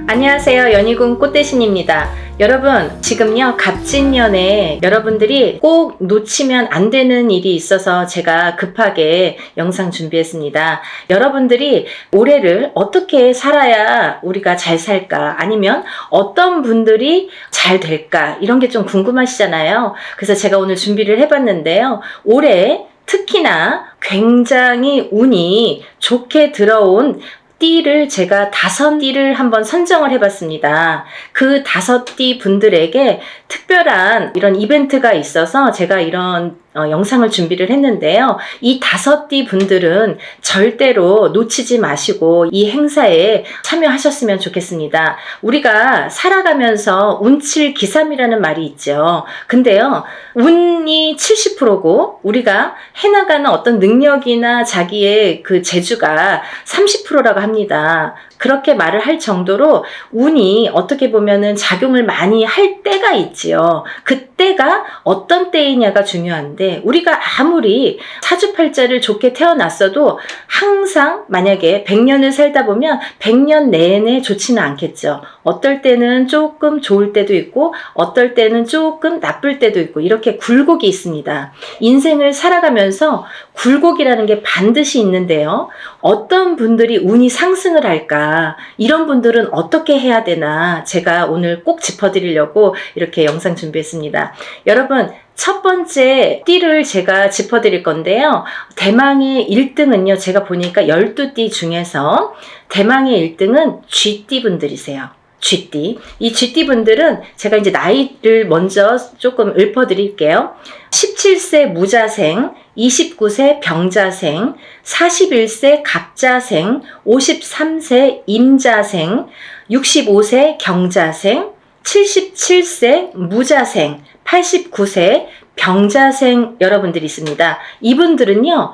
안녕하세요. 연희군 꽃대신입니다. 여러분, 지금요 갑진년에 여러분들이 꼭 놓치면 안 되는 일이 있어서 제가 급하게 영상 준비했습니다. 여러분들이 올해를 어떻게 살아야 우리가 잘 살까, 아니면 어떤 분들이 잘 될까, 이런 게 좀 궁금하시잖아요. 그래서 제가 오늘 준비를 해봤는데요. 올해 특히나 굉장히 운이 좋게 들어온 띠를 제가 5띠를 한번 선정을 해봤습니다. 그 5띠 분들에게 특별한 이런 이벤트가 있어서 제가 이런 영상을 준비를 했는데요. 이 5띠 분들은 절대로 놓치지 마시고 이 행사에 참여하셨으면 좋겠습니다. 우리가 살아가면서 운칠 기삼이라는 말이 있죠. 근데요, 운이 70%고 우리가 해나가는 어떤 능력이나 자기의 그 재주가 30%라고 합니다. 그렇게 말을 할 정도로 운이 어떻게 보면은 작용을 많이 할 때가 있지요. 그때가 어떤 때이냐가 중요한데, 우리가 아무리 사주팔자를 좋게 태어났어도 항상 만약에 100년을 살다 보면 100년 내내 좋지는 않겠죠. 어떨 때는 조금 좋을 때도 있고 어떨 때는 조금 나쁠 때도 있고, 이렇게 굴곡이 있습니다. 인생을 살아가면서 굴곡이라는 게 반드시 있는데요. 어떤 분들이 운이 상승을 할까, 이런 분들은 어떻게 해야 되나, 제가 오늘 꼭 짚어드리려고 이렇게 영상 준비했습니다. 여러분, 첫 번째 띠를 제가 짚어드릴 건데요. 대망의 1등은요, 제가 보니까 12띠 중에서 대망의 1등은 쥐띠 분들이세요. 쥐띠. 이 쥐띠 분들은 제가 이제 나이를 먼저 조금 읊어드릴게요. 17세 무자생, 29세 병자생, 41세 갑자생, 53세 임자생, 65세 경자생, 77세 무자생, 89세 병자생 여러분들이 있습니다. 이분들은요,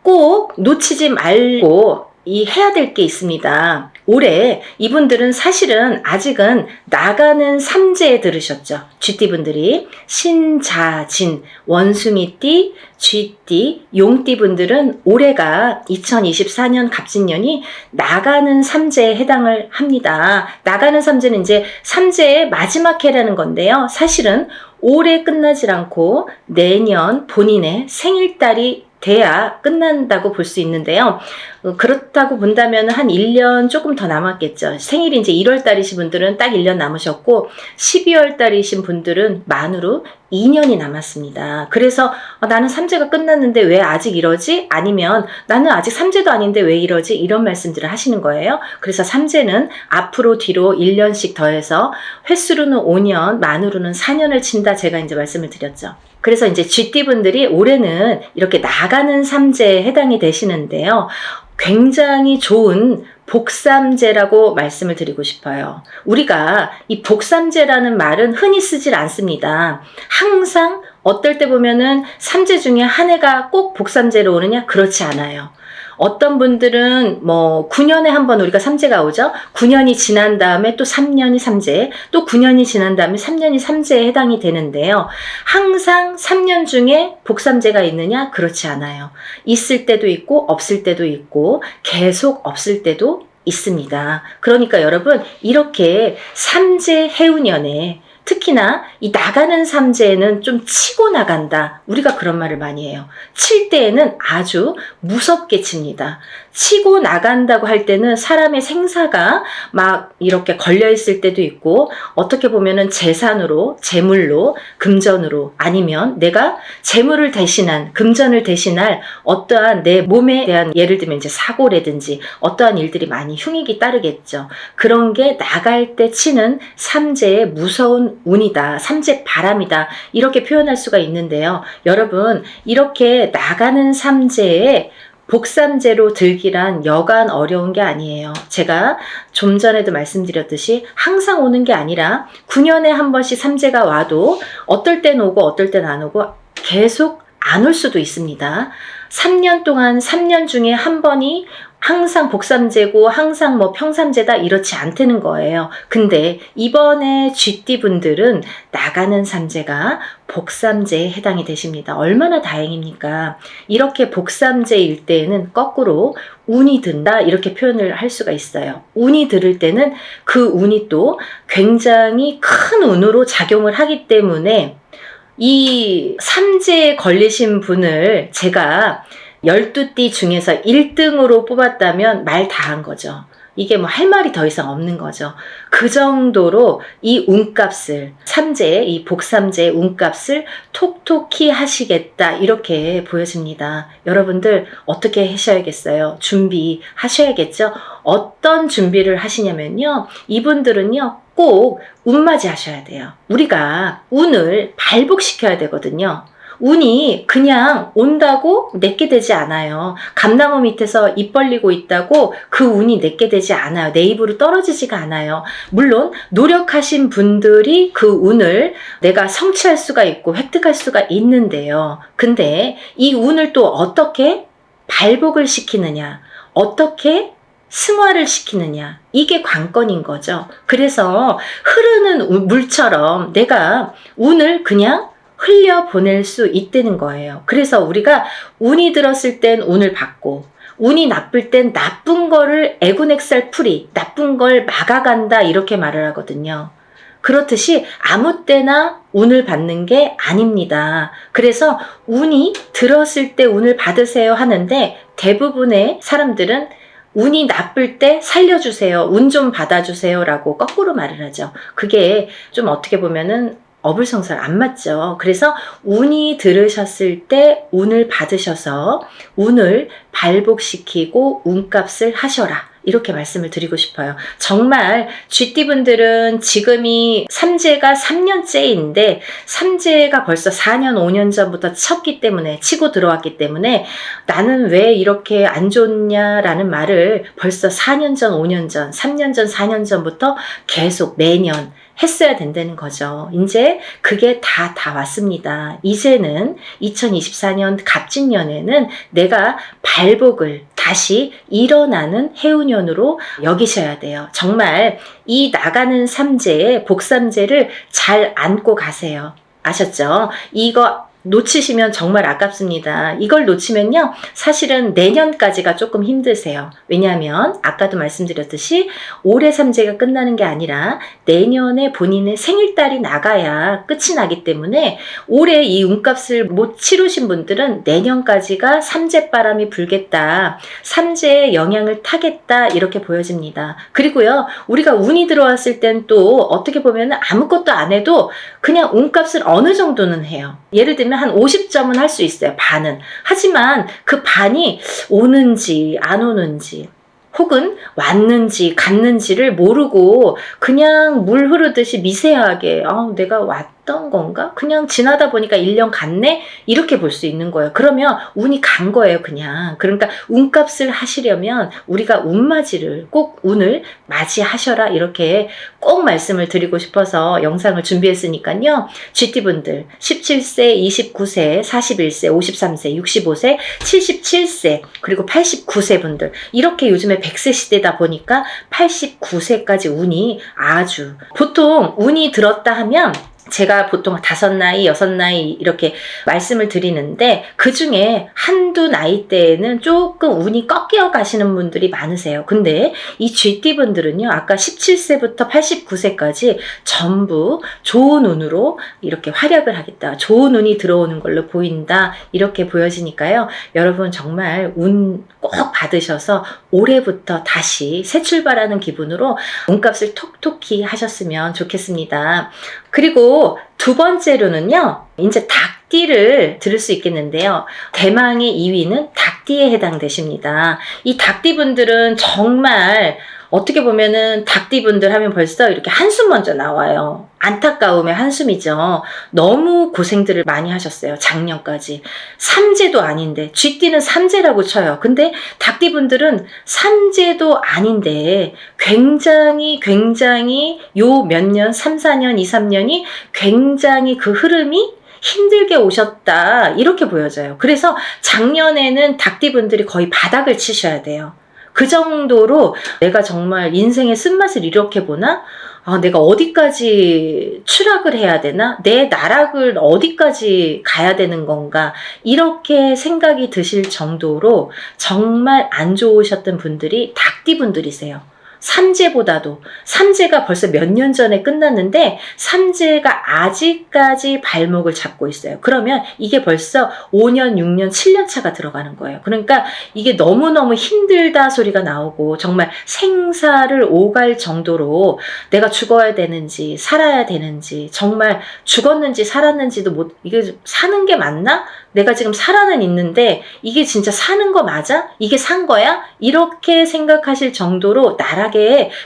꼭 놓치지 말고 해야 될 게 있습니다. 올해 이분들은 사실은 아직은 나가는 삼재에 들으셨죠. 쥐띠분들이 신자진, 원숭이띠, 쥐띠, 용띠 분들은 올해가 2024년 갑진년이 나가는 삼재에 해당을 합니다. 나가는 삼재는 이제 삼재의 마지막 해라는 건데요. 사실은 올해 끝나질 않고 내년 본인의 생일달이 돼야 끝난다고 볼 수 있는데요. 그렇다고 본다면 한 1년 조금 더 남았겠죠. 생일이 이제 1월 달이신 분들은 딱 1년 남으셨고, 12월 달이신 분들은 만으로 2년이 남았습니다. 그래서 나는 삼재가 끝났는데 왜 아직 이러지? 아니면 나는 아직 삼재도 아닌데 왜 이러지? 이런 말씀들을 하시는 거예요. 그래서 삼재는 앞으로 뒤로 1년씩 더해서 횟수로는 5년, 만으로는 4년을 친다, 제가 이제 말씀을 드렸죠. 그래서 이제 쥐띠분들이 올해는 이렇게 나가는 삼재에 해당이 되시는데요. 굉장히 좋은 복삼재라고 말씀을 드리고 싶어요. 우리가 이 복삼재라는 말은 흔히 쓰질 않습니다. 항상 어떨 때 보면은 삼재 중에 한 해가 꼭 복삼재로 오느냐? 그렇지 않아요. 어떤 분들은 9년에 한 번 우리가 삼재가 오죠. 9년이 지난 다음에 또 3년이 삼재, 또 9년이 지난 다음에 3년이 삼재에 해당이 되는데요. 항상 3년 중에 복삼재가 있느냐? 그렇지 않아요. 있을 때도 있고 없을 때도 있고 계속 없을 때도 있습니다. 그러니까 여러분, 이렇게 삼재 해운년에 특히나 이 나가는 삼재에는 좀 치고 나간다, 우리가 그런 말을 많이 해요. 칠 때에는 아주 무섭게 칩니다. 치고 나간다고 할 때는 사람의 생사가 막 이렇게 걸려 있을 때도 있고, 어떻게 보면은 재산으로, 재물로, 금전으로, 아니면 내가 재물을 대신한, 금전을 대신할 어떠한 내 몸에 대한, 예를 들면 이제 사고라든지 어떠한 일들이 많이 흉익이 따르겠죠. 그런 게 나갈 때 치는 삼재의 무서운 운이다, 삼재 바람이다, 이렇게 표현할 수가 있는데요. 여러분, 이렇게 나가는 삼재에 복삼재로 들기란 여간 어려운 게 아니에요. 제가 좀 전에도 말씀드렸듯이 항상 오는 게 아니라 9년에 한 번씩 삼재가 와도 어떨 땐 오고 어떨 땐 안 오고 계속 안 올 수도 있습니다. 3년 동안 3년 중에 한 번이 항상 복삼재고 항상 뭐 평삼재다 이렇지 않다는 거예요. 근데 이번에 GT 분들은 나가는 삼재가 복삼재에 해당이 되십니다. 얼마나 다행입니까? 이렇게 복삼재일 때에는 거꾸로 운이 든다 이렇게 표현을 할 수가 있어요. 운이 들을 때는 그 운이 또 굉장히 큰 운으로 작용을 하기 때문에 이 삼재에 걸리신 분을 제가 12띠 중에서 1등으로 뽑았다면 말 다 한 거죠. 이게 뭐 할 말이 더 이상 없는 거죠. 그 정도로 이 운값을, 삼재, 이 복삼재의 운값을 톡톡히 하시겠다 이렇게 보여집니다. 여러분들 어떻게 하셔야겠어요? 준비하셔야겠죠? 어떤 준비를 하시냐면요. 이분들은요. 꼭 운맞이 하셔야 돼요. 우리가 운을 발복시켜야 되거든요. 운이 그냥 온다고 내게 되지 않아요. 감나무 밑에서 입 벌리고 있다고 그 운이 내게 되지 않아요. 내 입으로 떨어지지가 않아요. 물론 노력하신 분들이 그 운을 내가 성취할 수가 있고 획득할 수가 있는데요. 근데 이 운을 또 어떻게 발복을 시키느냐, 어떻게 승화를 시키느냐, 이게 관건인 거죠. 그래서 흐르는 물처럼 내가 운을 그냥 흘려보낼 수 있다는 거예요. 그래서 우리가 운이 들었을 땐 운을 받고 운이 나쁠 땐 나쁜 거를 애군액살 풀이, 나쁜 걸 막아간다 이렇게 말을 하거든요. 그렇듯이 아무 때나 운을 받는 게 아닙니다. 그래서 운이 들었을 때 운을 받으세요 하는데 대부분의 사람들은 운이 나쁠 때 살려주세요. 운 좀 받아주세요 라고 거꾸로 말을 하죠. 그게 좀 어떻게 보면은 어불성설 안 맞죠. 그래서 운이 들으셨을 때 운을 받으셔서 운을 발복시키고 운값을 하셔라. 이렇게 말씀을 드리고 싶어요. 정말 GT분들은 지금이 삼재가 3년째인데 삼재가 벌써 4년, 5년 전부터 쳤기 때문에 치고 들어왔기 때문에 나는 왜 이렇게 안 좋냐라는 말을 벌써 4년 전, 5년 전, 3년 전, 4년 전부터 계속 매년 했어야 된다는 거죠. 이제 그게 다 왔습니다. 이제는 2024년 갑진년에는 내가 발복을 다시 일어나는 해운년으로 여기셔야 돼요. 정말 이 나가는 삼재의 복삼재를 잘 안고 가세요. 아셨죠? 이거 놓치시면 정말 아깝습니다. 이걸 놓치면요. 사실은 내년까지가 조금 힘드세요. 왜냐하면 아까도 말씀드렸듯이 올해 삼재가 끝나는 게 아니라 내년에 본인의 생일달이 나가야 끝이 나기 때문에 올해 이 운값을 못 치르신 분들은 내년까지가 삼재바람이 불겠다. 삼재의 영향을 타겠다. 이렇게 보여집니다. 그리고요. 우리가 운이 들어왔을 땐 또 어떻게 보면 아무것도 안 해도 그냥 운값을 어느 정도는 해요. 예를 들면 한 50점은 할 수 있어요. 반은. 하지만 그 반이 오는지 안 오는지 혹은 왔는지 갔는지를 모르고 그냥 물 흐르듯이 미세하게 내가 왔던 건가? 그냥 지나다 보니까 1년 갔네? 이렇게 볼 수 있는 거예요. 그러면 운이 간 거예요. 그냥. 그러니까 운값을 하시려면 우리가 운맞이를 꼭 운을 맞이하셔라 이렇게 꼭 말씀을 드리고 싶어서 영상을 준비했으니까요. GT분들 17세, 29세, 41세, 53세, 65세, 77세 그리고 89세 분들 이렇게 요즘에 100세 시대다 보니까 89세까지 운이 아주 보통 운이 들었다 하면 제가 보통 5나이, 6나이 이렇게 말씀을 드리는데 그 중에 한두 나이대에는 조금 운이 꺾여 가시는 분들이 많으세요. 근데 이 GT분들은요. 아까 17세부터 89세까지 전부 좋은 운으로 이렇게 활약을 하겠다. 좋은 운이 들어오는 걸로 보인다. 이렇게 보여지니까요. 여러분 정말 운 꼭 받으셔서 올해부터 다시 새 출발하는 기분으로 운값을 톡톡히 하셨으면 좋겠습니다. 그리고 두 번째로는요. 이제 닭띠를 들을 수 있겠는데요. 대망의 2위는 닭띠에 해당되십니다. 이 닭띠분들은 정말 어떻게 보면은 닭띠분들 하면 벌써 이렇게 한숨 먼저 나와요. 안타까움의 한숨이죠. 너무 고생들을 많이 하셨어요. 작년까지. 삼재도 아닌데 쥐띠는 삼재라고 쳐요. 근데 닭띠분들은 삼재도 아닌데 굉장히 요 몇 년, 3, 4년, 2, 3년이 굉장히 그 흐름이 힘들게 오셨다 이렇게 보여져요. 그래서 작년에는 닭띠분들이 거의 바닥을 치셔야 돼요. 그 정도로 내가 정말 인생의 쓴맛을 이렇게 보나? 내가 어디까지 추락을 해야 되나? 내 나락을 어디까지 가야 되는 건가? 이렇게 생각이 드실 정도로 정말 안 좋으셨던 분들이 닭띠분들이세요. 삼재보다도. 삼재가 벌써 몇 년 전에 끝났는데 삼재가 아직까지 발목을 잡고 있어요. 그러면 이게 벌써 5년, 6년, 7년 차가 들어가는 거예요. 그러니까 이게 너무너무 힘들다 소리가 나오고 정말 생사를 오갈 정도로 내가 죽어야 되는지 살아야 되는지 정말 죽었는지 살았는지도 이게 사는 게 맞나? 내가 지금 살아는 있는데 이게 진짜 사는 거 맞아? 이게 산 거야? 이렇게 생각하실 정도로 나락에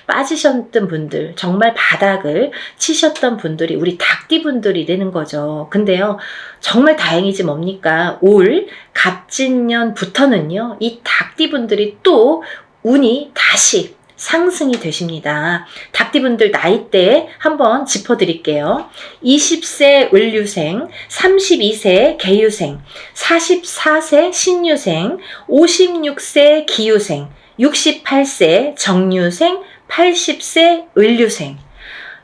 빠지셨던 분들, 정말 바닥을 치셨던 분들이 우리 닭띠분들이 되는 거죠. 근데요, 정말 다행이지 뭡니까? 올 갑진년부터는요, 이 닭띠분들이 또 운이 다시 상승이 되십니다. 닭띠분들 나이대 한번 짚어드릴게요. 20세 을류생, 32세 개유생, 44세 신유생, 56세 기유생, 68세 정유생, 80세 을류생.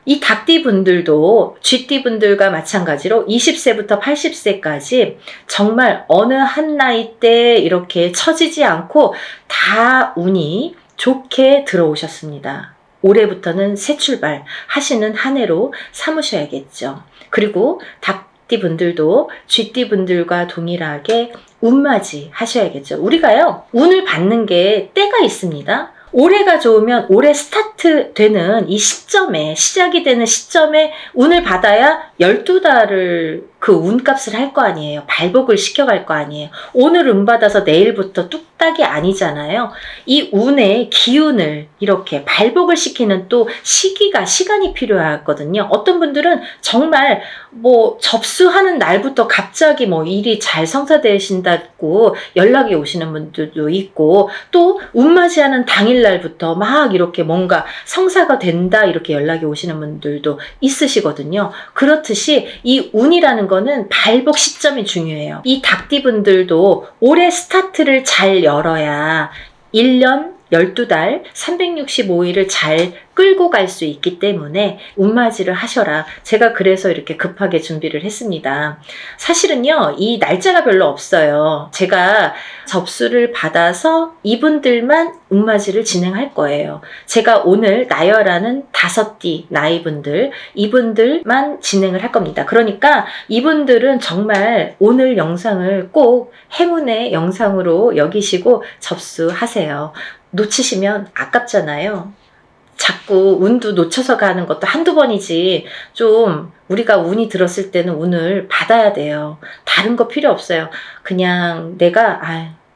이 닭띠분들도 쥐띠분들과 마찬가지로 20세부터 80세까지 정말 어느 한 나이대 이렇게 처지지 않고 다 운이 좋게 들어오셨습니다. 올해부터는 새 출발 하시는 한 해로 삼으셔야겠죠. 그리고 닭띠분들도 쥐띠분들과 동일하게 운맞이 하셔야겠죠. 우리가요, 운을 받는 게 때가 있습니다. 올해가 좋으면 올해 스타트 되는 이 시점에, 시작이 되는 시점에 운을 받아야 12달을 그 운값을 할 거 아니에요. 발복을 시켜갈 거 아니에요. 오늘 운 받아서 내일부터 뚝딱이 아니잖아요. 이 운의 기운을 이렇게 발복을 시키는 또 시간이 필요하거든요. 어떤 분들은 정말 접수하는 날부터 갑자기 일이 잘 성사되신다고 연락이 오시는 분들도 있고, 또 운맞이하는 당일날부터 막 이렇게 뭔가 성사가 된다 이렇게 연락이 오시는 분들도 있으시거든요. 그렇듯이 이 운이라는 거는 발복 시점이 중요해요. 이 닭띠분들도 올해 스타트를 잘 열어야 1년 12달 365일을 잘 끌고 갈 수 있기 때문에 운맞이를 하셔라. 제가 그래서 이렇게 급하게 준비를 했습니다. 사실은요, 이 날짜가 별로 없어요. 제가 접수를 받아서 이분들만 운맞이를 진행할 거예요. 제가 오늘 나열하는 5띠 나이분들, 이분들만 진행을 할 겁니다. 그러니까 이분들은 정말 오늘 영상을 꼭 행운의 영상으로 여기시고 접수하세요. 놓치시면 아깝잖아요. 자꾸 운도 놓쳐서 가는 것도 한두 번이지, 좀 우리가 운이 들었을 때는 운을 받아야 돼요. 다른 거 필요 없어요. 그냥 내가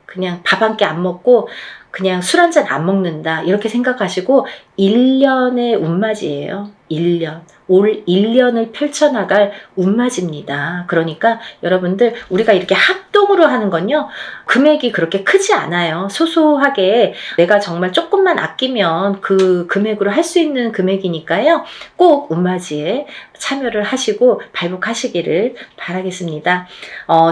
그냥 밥 한 끼 안 먹고 그냥 술 한 잔 안 먹는다 이렇게 생각하시고 1년의 운맞이에요. 1년. 올 1년을 펼쳐나갈 운맞이입니다. 그러니까 여러분들, 우리가 이렇게 합동으로 하는 건요, 금액이 그렇게 크지 않아요. 소소하게 내가 정말 조금만 아끼면 그 금액으로 할 수 있는 금액이니까요. 꼭 운맞이에 참여를 하시고 발복하시기를 바라겠습니다.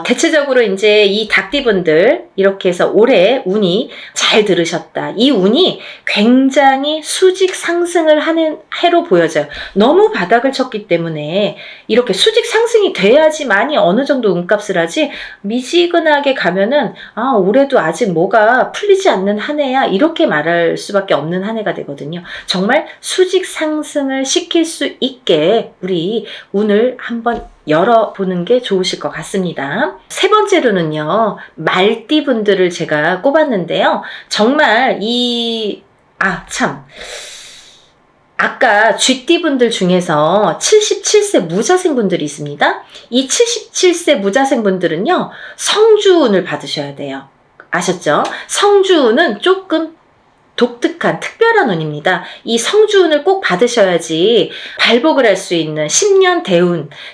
대체적으로 이제 이 닭띠분들 이렇게 해서 올해 운이 잘 들으셨다. 이 운이 굉장히 수직 상승을 하는 해로 보여져요. 너무 바닥을 쳤기 때문에 이렇게 수직 상승이 돼야지만이 어느 정도 운값을 하지, 미지근하게 가면은 올해도 아직 뭐가 풀리지 않는 한 해야 이렇게 말할 수밖에 없는 한 해가 되거든요. 정말 수직 상승을 시킬 수 있게 우리 운을 한번 열어보는 게 좋으실 것 같습니다. 세 번째로는요, 말띠분들을 제가 꼽았는데요. 정말 아까 쥐띠분들 중에서 77세 무자생분들이 있습니다. 이 77세 무자생분들은요, 성주운을 받으셔야 돼요. 아셨죠? 성주운은 조금 독특한 특별한 운입니다. 이 성주운을 꼭 받으셔야지 발복을 할 수 있는 10년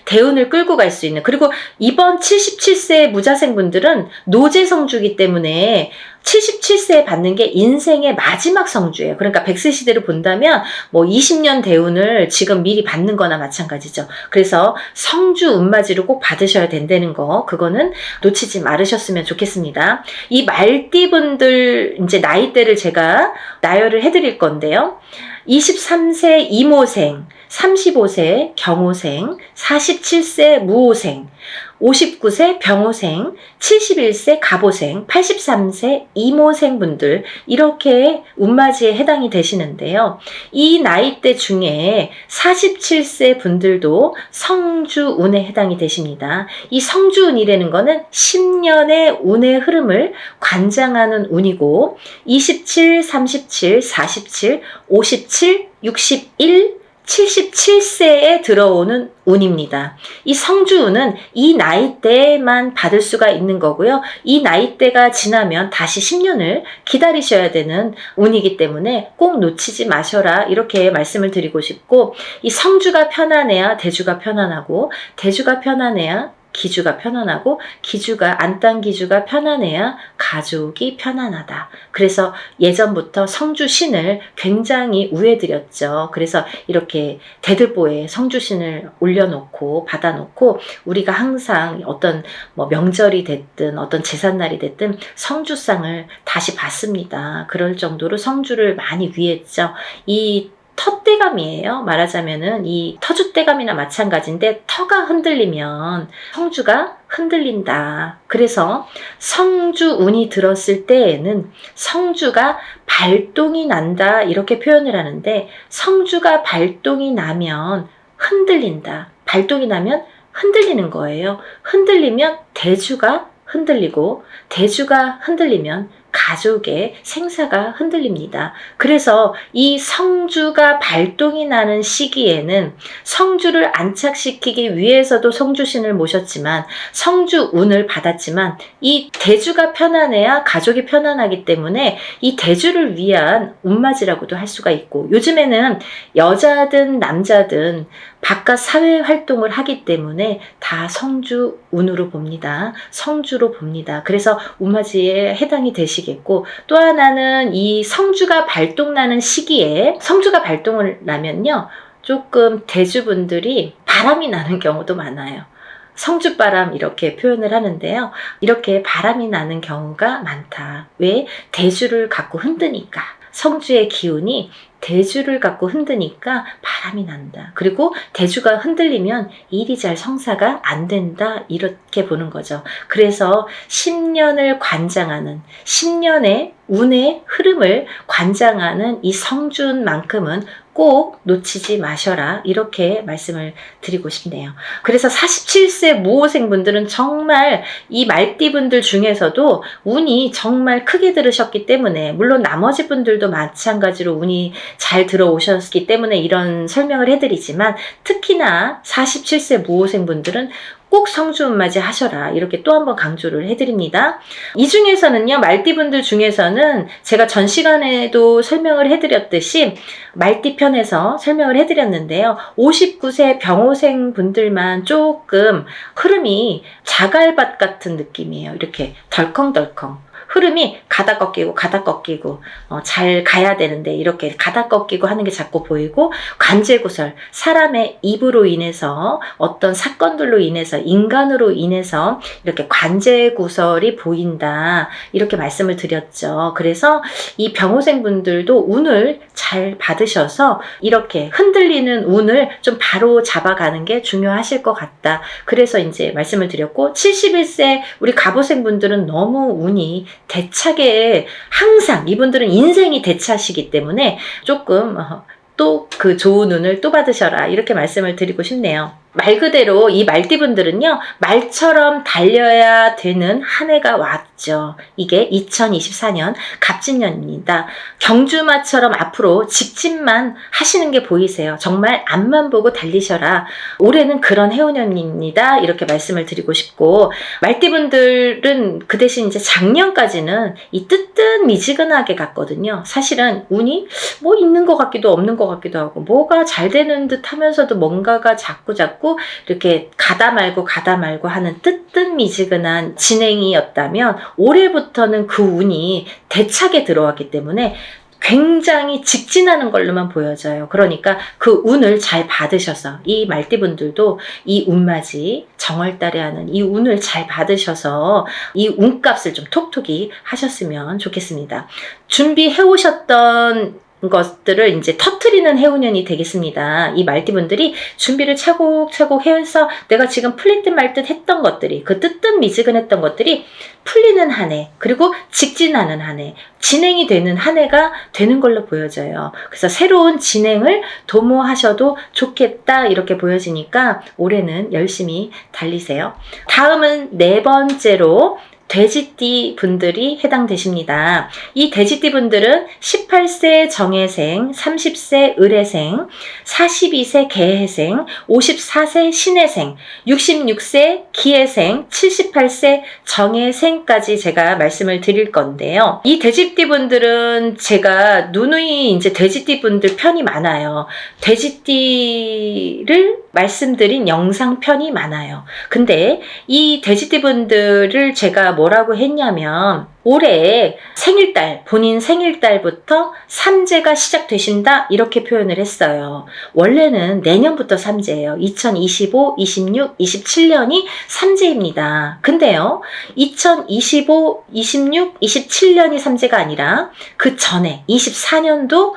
대운을 끌고 갈 수 있는, 그리고 이번 77세 무자생분들은 노재성주기 때문에 77세에 받는 게 인생의 마지막 성주예요. 그러니까 백세 시대로 본다면 뭐 20년 대운을 지금 미리 받는 거나 마찬가지죠. 그래서 성주 운맞이를 꼭 받으셔야 된다는 거, 그거는 놓치지 말으셨으면 좋겠습니다. 이 말띠분들 이제 나이대를 제가 나열을 해드릴 건데요. 23세 이모생, 35세 경호생, 47세 무호생, 59세 병호생, 71세 갑오생, 83세 이모생 분들, 이렇게 운맞이에 해당이 되시는데요. 이 나이대 중에 47세 분들도 성주운에 해당이 되십니다. 이 성주운이라는 거는 10년의 운의 흐름을 관장하는 운이고, 27, 37, 47, 57, 61, 77세에 들어오는 운입니다. 이 성주운은 이 나이대에만 받을 수가 있는 거고요. 이 나이대가 지나면 다시 10년을 기다리셔야 되는 운이기 때문에 꼭 놓치지 마셔라, 이렇게 말씀을 드리고 싶고, 이 성주가 편안해야 대주가 편안하고, 대주가 편안해야 기주가 편안하고, 기주가 안딴기주가 편안해야 가족이 편안하다. 그래서 예전부터 성주신을 굉장히 우애드렸죠. 그래서 이렇게 대들보에 성주신을 올려놓고 받아놓고, 우리가 항상 어떤 뭐 명절이 됐든 어떤 제삿날이 됐든 성주상을 다시 받습니다. 그럴 정도로 성주를 많이 위했죠. 이 터대감이에요. 말하자면은 이 터줏대감이나 마찬가지인데, 터가 흔들리면 성주가 흔들린다. 그래서 성주운이 들었을 때에는 성주가 발동이 난다, 이렇게 표현을 하는데, 성주가 발동이 나면 흔들린다. 발동이 나면 흔들리는 거예요. 흔들리면 대주가 흔들리고, 대주가 흔들리면 가족의 생사가 흔들립니다. 그래서 이 성주가 발동이 나는 시기에는 성주를 안착시키기 위해서도 성주신을 모셨지만, 성주운을 받았지만, 이 대주가 편안해야 가족이 편안하기 때문에 이 대주를 위한 운맞이라고도 할 수가 있고, 요즘에는 여자든 남자든 바깥 사회 활동을 하기 때문에 다 성주운으로 봅니다. 성주로 봅니다. 그래서 운맞이에 해당이 되시겠고, 또 하나는 이 성주가 발동나는 시기에, 성주가 발동을 나면요, 조금 대주분들이 바람이 나는 경우도 많아요. 성주바람, 이렇게 표현을 하는데요. 이렇게 바람이 나는 경우가 많다. 왜? 대주를 갖고 흔드니까. 성주의 기운이 대주를 갖고 흔드니까 바람이 난다. 그리고 대주가 흔들리면 일이 잘 성사가 안 된다, 이렇게 보는 거죠. 그래서 10년을 관장하는, 10년의 운의 흐름을 관장하는 이 성주운만큼은 꼭 놓치지 마셔라, 이렇게 말씀을 드리고 싶네요. 그래서 47세 무호생 분들은 정말 이 말띠분들 중에서도 운이 정말 크게 들으셨기 때문에, 물론 나머지 분들도 마찬가지로 운이 잘 들어오셨기 때문에 이런 설명을 해드리지만, 특히나 47세 무호생 분들은 꼭 성주운맞이 하셔라, 이렇게 또 한 번 강조를 해드립니다. 이 중에서는요, 말띠분들 중에서는 제가 전 시간에도 설명을 해드렸듯이 말띠편에서 설명을 해드렸는데요, 59세 병호생 분들만 조금 흐름이 자갈밭 같은 느낌이에요. 이렇게 덜컹덜컹 흐름이 가다 꺾이고 가다 꺾이고, 잘 가야 되는데 이렇게 가다 꺾이고 하는 게 자꾸 보이고, 관제구설, 사람의 입으로 인해서, 어떤 사건들로 인해서, 인간으로 인해서 이렇게 관제구설이 보인다, 이렇게 말씀을 드렸죠. 그래서 이 병호생 분들도 운을 잘 받으셔서 이렇게 흔들리는 운을 좀 바로 잡아가는 게 중요하실 것 같다. 그래서 이제 말씀을 드렸고, 71세 우리 갑오생 분들은 너무 운이 대차게, 항상 이분들은 인생이 대차시기 때문에 조금 또 그 좋은 운을 또 받으셔라, 이렇게 말씀을 드리고 싶네요. 말 그대로 이 말띠분들은요, 말처럼 달려야 되는 한 해가 왔죠. 이게 2024년 갑진년입니다. 경주마처럼 앞으로 직진만 하시는 게 보이세요. 정말 앞만 보고 달리셔라. 올해는 그런 해운년입니다, 이렇게 말씀을 드리고 싶고, 말띠분들은 그 대신 이제 작년까지는 이 뜨뜻미지근하게 갔거든요. 사실은 운이 뭐 있는 것 같기도 없는 것 같기도 하고, 뭐가 잘 되는 듯 하면서도 뭔가가 자꾸 해갖고 이렇게 가다 말고 하는 뜨뜻미지근한 진행이었다면 올해부터는 그 운이 대차게 들어왔기 때문에 굉장히 직진하는 걸로만 보여져요. 그러니까 그 운을 잘 받으셔서 이 말띠분들도 이 운맞이 정월달에 하는 이 운을 잘 받으셔서 이 운값을 좀 톡톡히 하셨으면 좋겠습니다. 준비해 오셨던 것들을 이제 터트리는 해운년이 되겠습니다. 이 말띠분들이 준비를 차곡차곡 해서 내가 지금 풀릴 듯 말 듯 했던 것들이, 그 뜨뜻미지근했던 것들이 풀리는 한 해, 그리고 직진하는 한 해, 진행이 되는 한 해가 되는 걸로 보여져요. 그래서 새로운 진행을 도모하셔도 좋겠다 이렇게 보여지니까 올해는 열심히 달리세요. 다음은 네 번째로 돼지띠 분들이 해당되십니다. 이 돼지띠 분들은 18세 정해생, 30세 을해생, 42세 개해생, 54세 신해생, 66세 기해생, 78세 정해생까지 제가 말씀을 드릴 건데요. 이 돼지띠 분들은 제가 누누이 이제 돼지띠 분들 편이 많아요. 돼지띠를 말씀드린 영상 편이 많아요. 근데 이 돼지띠 분들을 제가 뭐라고 했냐면 올해 생일달, 본인 생일달부터 삼재가 시작되신다 이렇게 표현을 했어요. 원래는 내년부터 삼재예요. 2025, 26, 27년이 삼재입니다. 근데요, 2025, 26, 27년이 삼재가 아니라 그 전에 24년도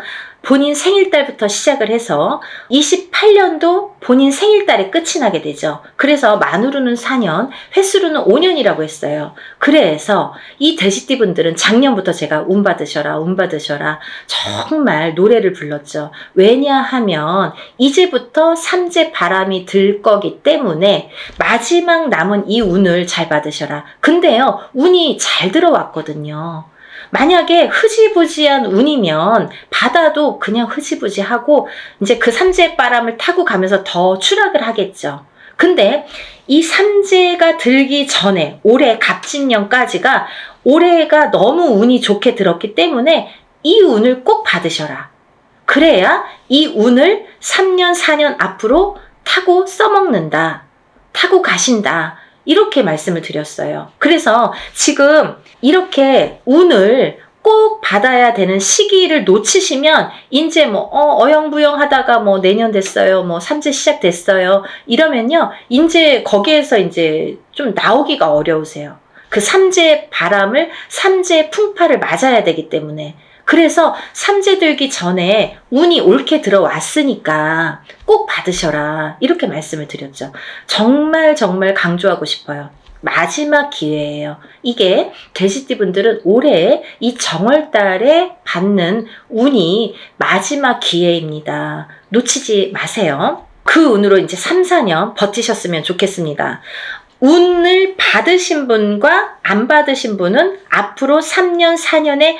본인 생일달부터 시작을 해서 28년도 본인 생일달에 끝이 나게 되죠. 그래서 만으로는 4년, 횟수로는 5년이라고 했어요. 그래서 이 돼지띠 분들은 작년부터 제가 운 받으셔라 정말 노래를 불렀죠. 왜냐하면 이제부터 삼재 바람이 들 거기 때문에 마지막 남은 이 운을 잘 받으셔라. 근데요, 운이 잘 들어왔거든요. 만약에 흐지부지한 운이면 받아도 그냥 흐지부지하고 이제 그 삼재 바람을 타고 가면서 더 추락을 하겠죠. 근데 이 삼재가 들기 전에 올해 갑진년까지가 올해가 너무 운이 좋게 들었기 때문에 이 운을 꼭 받으셔라. 그래야 이 운을 3년, 4년 앞으로 타고 써먹는다. 타고 가신다. 이렇게 말씀을 드렸어요. 그래서 지금 이렇게 운을 꼭 받아야 되는 시기를 놓치시면 이제 뭐 어영부영 하다가 뭐 내년 됐어요. 뭐 삼재 시작됐어요. 이러면요. 이제 거기에서 이제 좀 나오기가 어려우세요. 그 삼재 바람을 삼재 풍파를 맞아야 되기 때문에 그래서 삼재 들기 전에 운이 옳게 들어왔으니까 꼭 받으셔라 이렇게 말씀을 드렸죠. 정말 강조하고 싶어요. 마지막 기회예요. 이게 돼지띠 분들은 올해 이 정월달에 받는 운이 마지막 기회입니다. 놓치지 마세요. 그 운으로 이제 3, 4년 버티셨으면 좋겠습니다. 운을 받으신 분과 안 받으신 분은 앞으로 3년, 4년의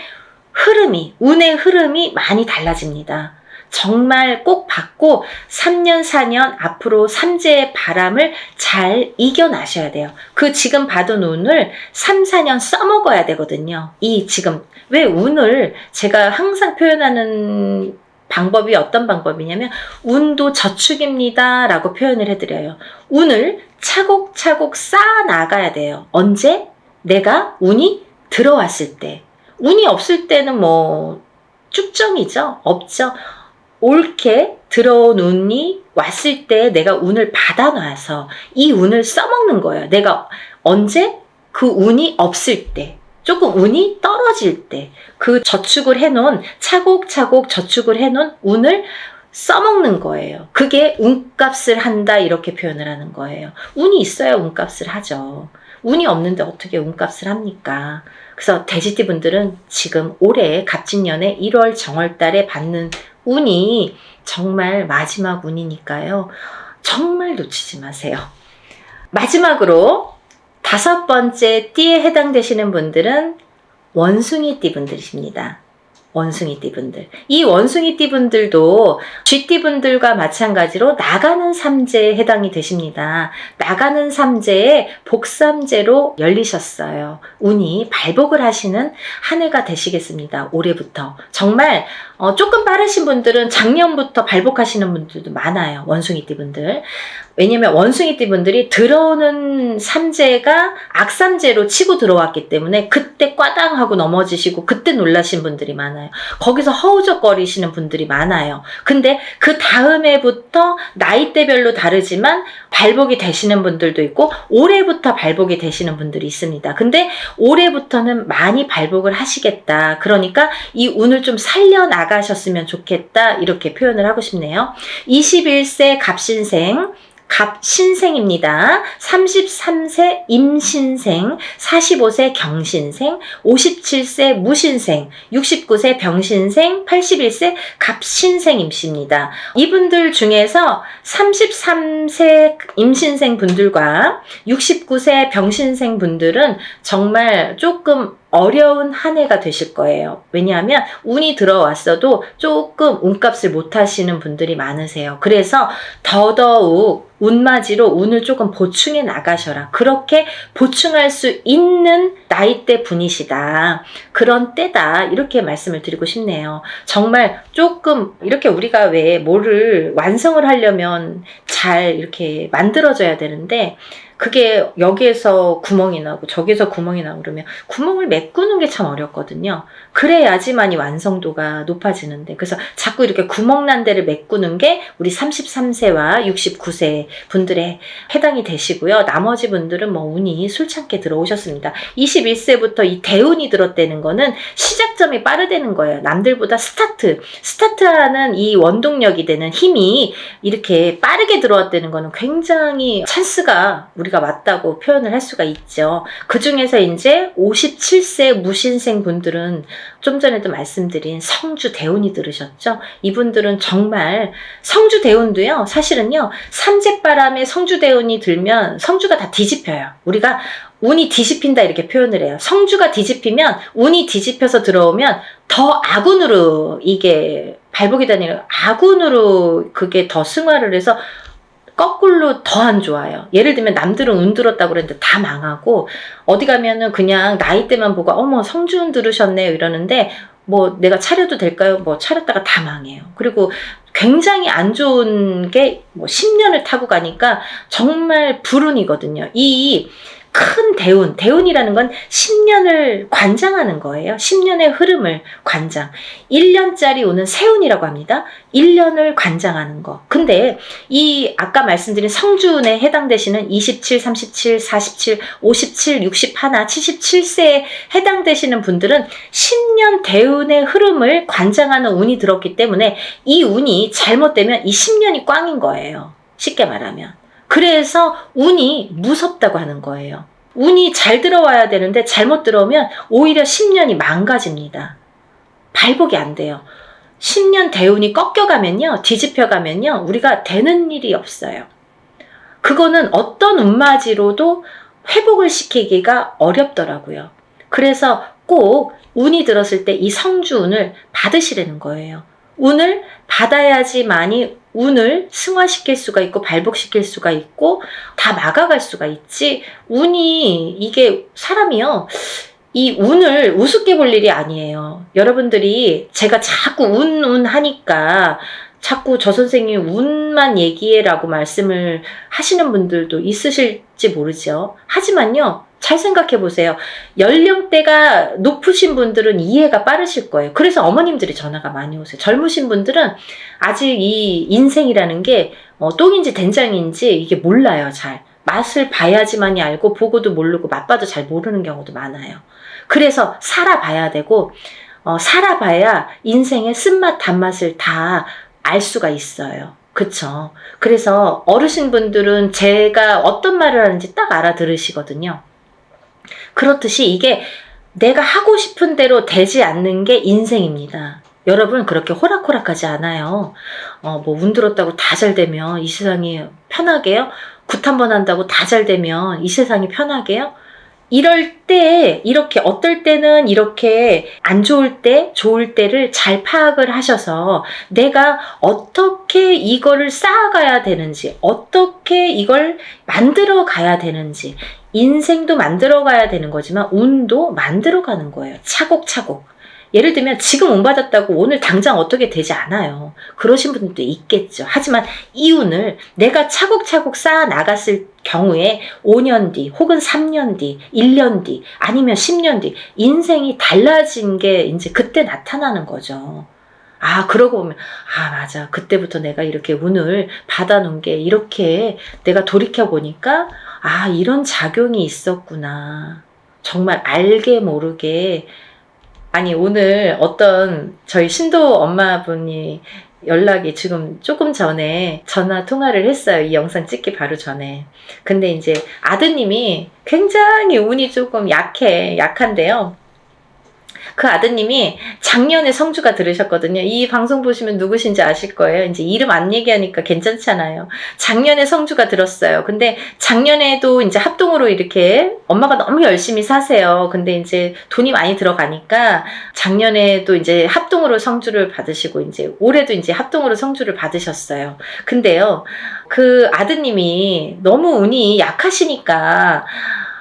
운의 흐름이 많이 달라집니다. 정말 꼭 받고 3년, 4년 앞으로 삼재의 바람을 잘 이겨나셔야 돼요. 그 지금 받은 운을 3, 4년 써먹어야 되거든요. 이 지금 왜 운을 제가 항상 표현하는 방법이 어떤 방법이냐면 운도 저축입니다 라고 표현을 해드려요. 운을 차곡차곡 쌓아 나가야 돼요. 언제? 내가 운이 들어왔을 때. 운이 없을 때는 뭐 쭉정이죠. 없죠. 옳게 들어온 운이 왔을 때 내가 운을 받아놔서 이 운을 써먹는 거예요. 내가 언제? 그 운이 없을 때. 조금 운이 떨어질 때. 그 저축을 해놓은 차곡차곡 저축을 해놓은 운을 써먹는 거예요. 그게 운값을 한다 이렇게 표현을 하는 거예요. 운이 있어야 운값을 하죠. 운이 없는데 어떻게 운값을 합니까? 그래서 돼지띠 분들은 지금 올해 갑진년에 1월 정월달에 받는 운이 정말 마지막 운이니까요. 정말 놓치지 마세요. 마지막으로 5번째 띠에 해당되시는 분들은 원숭이띠 분들이십니다. 원숭이띠분들. 이 원숭이띠분들도 쥐띠분들과 마찬가지로 나가는 삼재에 해당이 되십니다. 나가는 삼재에 복삼재로 열리셨어요. 운이 발복을 하시는 한 해가 되시겠습니다. 올해부터. 정말 조금 빠르신 분들은 작년부터 발복하시는 분들도 많아요. 원숭이띠분들. 왜냐면 원숭이띠분들이 들어오는 삼재가 악삼재로 치고 들어왔기 때문에 그때 꽈당하고 넘어지시고 그때 놀라신 분들이 많아요. 거기서 허우적거리시는 분들이 많아요. 근데 그 다음 해부터 나이대별로 다르지만 발복이 되시는 분들도 있고 올해부터 발복이 되시는 분들이 있습니다. 근데 올해부터는 많이 발복을 하시겠다. 그러니까 이 운을 좀 살려나가셨으면 좋겠다. 이렇게 표현을 하고 싶네요. 21세 갑신생 갑신생입니다. 33세 임신생, 45세 경신생, 57세 무신생, 69세 병신생, 81세 갑신생입니다. 이분들 중에서 33세 임신생 분들과 69세 병신생 분들은 정말 조금 어려운 한 해가 되실 거예요. 왜냐하면 운이 들어왔어도 조금 운값을 못 하시는 분들이 많으세요. 그래서 더더욱 운맞이로 운을 조금 보충해 나가셔라. 그렇게 보충할 수 있는 나이대 분이시다. 그런 때다. 이렇게 말씀을 드리고 싶네요. 정말 조금 이렇게 우리가 왜 뭐를 완성을 하려면 잘 이렇게 만들어져야 되는데 그게 여기에서 구멍이 나고 저기에서 구멍이 나고 그러면 구멍을 메꾸는 게 참 어렵거든요. 그래야지만이 완성도가 높아지는데 그래서 자꾸 이렇게 구멍 난 데를 메꾸는 게 우리 33세와 69세 분들에 해당이 되시고요. 나머지 분들은 뭐 운이 술창게 들어오셨습니다. 21세부터 이 대운이 들었다는 거는 시작점이 빠르다는 거예요. 남들보다 스타트하는 이 원동력이 되는 힘이 이렇게 빠르게 들어왔다는 거는 굉장히 찬스가 우리가 맞다고 표현을 할 수가 있죠. 그 중에서 이제 57세 무신생 분들은 좀 전에도 말씀드린 성주 대운이 들으셨죠? 이분들은 정말 성주 대운도요. 사실은요. 삼재바람에 성주 대운이 들면 성주가 다 뒤집혀요. 우리가 운이 뒤집힌다 이렇게 표현을 해요. 성주가 뒤집히면 운이 뒤집혀서 들어오면 더 악운으로 이게 발복이 되는 악운으로 그게 더 승화를 해서 거꾸로 더 안 좋아요. 예를 들면 남들은 운 들었다고 그랬는데 다 망하고 어디 가면은 그냥 나이대만 보고 어머 성주운 들으셨네요 이러는데 뭐 내가 차려도 될까요? 뭐 차렸다가 다 망해요. 그리고 굉장히 안 좋은 게 뭐 10년을 타고 가니까 정말 불운이거든요. 이 큰 대운이라는 건 10년을 관장하는 거예요. 10년의 흐름을 관장. 1년짜리 오는 세운이라고 합니다. 1년을 관장하는 거. 근데 이 아까 말씀드린 성주운에 해당되시는 27, 37, 47, 57, 61, 77세에 해당되시는 분들은 10년 대운의 흐름을 관장하는 운이 들었기 때문에 이 운이 잘못되면 이 10년이 꽝인 거예요. 쉽게 말하면. 그래서 운이 무섭다고 하는 거예요. 운이 잘 들어와야 되는데 잘못 들어오면 오히려 10년이 망가집니다. 발복이 안 돼요. 10년 대운이 꺾여가면요. 뒤집혀가면요. 우리가 되는 일이 없어요. 그거는 어떤 운맞이로도 회복을 시키기가 어렵더라고요. 그래서 꼭 운이 들었을 때 이 성주운을 받으시라는 거예요. 운을 받아야지만이 운을 승화시킬 수가 있고 발복시킬 수가 있고 다 막아갈 수가 있지. 운이 이게 사람이요. 이 운을 우습게 볼 일이 아니에요. 여러분들이 제가 자꾸 운 하니까 자꾸 저 선생님이 운만 얘기해라고 말씀을 하시는 분들도 있으실지 모르죠. 하지만요. 잘 생각해 보세요. 연령대가 높으신 분들은 이해가 빠르실 거예요. 그래서 어머님들이 전화가 많이 오세요. 젊으신 분들은 아직 이 인생이라는 게 똥인지 된장인지 이게 몰라요. 잘. 맛을 봐야지만이 알고 보고도 모르고 맛봐도 잘 모르는 경우도 많아요. 그래서 살아봐야 되고 살아봐야 인생의 쓴맛 단맛을 다 알 수가 있어요. 그쵸? 그래서 어르신분들은 제가 어떤 말을 하는지 딱 알아들으시거든요. 그렇듯이 이게 내가 하고 싶은 대로 되지 않는 게 인생입니다. 여러분 그렇게 호락호락하지 않아요. 뭐 운 들었다고 다 잘 되면 이 세상이 편하게요? 굿 한 번 한다고 다 잘 되면 이 세상이 편하게요? 이럴 때 이렇게 어떨 때는 이렇게 안 좋을 때 좋을 때를 잘 파악을 하셔서 내가 어떻게 이거를 쌓아가야 되는지, 어떻게 이걸 만들어 가야 되는지, 인생도 만들어 가야 되는 거지만 운도 만들어 가는 거예요. 차곡차곡. 예를 들면 지금 운 받았다고 오늘 당장 어떻게 되지 않아요. 그러신 분들도 있겠죠. 하지만 이 운을 내가 차곡차곡 쌓아 나갔을 경우에 5년 뒤 혹은 3년 뒤 1년 뒤 아니면 10년 뒤 인생이 달라진 게 이제 그때 나타나는 거죠. 아, 그러고 보면, 아, 맞아. 그때부터 내가 이렇게 운을 받아놓은 게 이렇게 내가 돌이켜보니까, 아, 이런 작용이 있었구나. 정말 알게 모르게. 아니, 오늘 어떤 저희 신도 엄마분이 연락이 지금 조금 전에 전화 통화를 했어요. 이 영상 찍기 바로 전에. 근데 이제 아드님이 굉장히 운이 조금 약한데요. 그 아드님이 작년에 성주가 들으셨거든요. 이 방송 보시면 누구신지 아실 거예요. 이제 이름 안 얘기하니까 괜찮잖아요. 작년에 성주가 들었어요. 근데 작년에도 이제 합동으로 이렇게 엄마가 너무 열심히 사세요. 근데 이제 돈이 많이 들어가니까 작년에도 이제 합동으로 성주를 받으시고 이제 올해도 이제 합동으로 성주를 받으셨어요. 근데요, 그 아드님이 너무 운이 약하시니까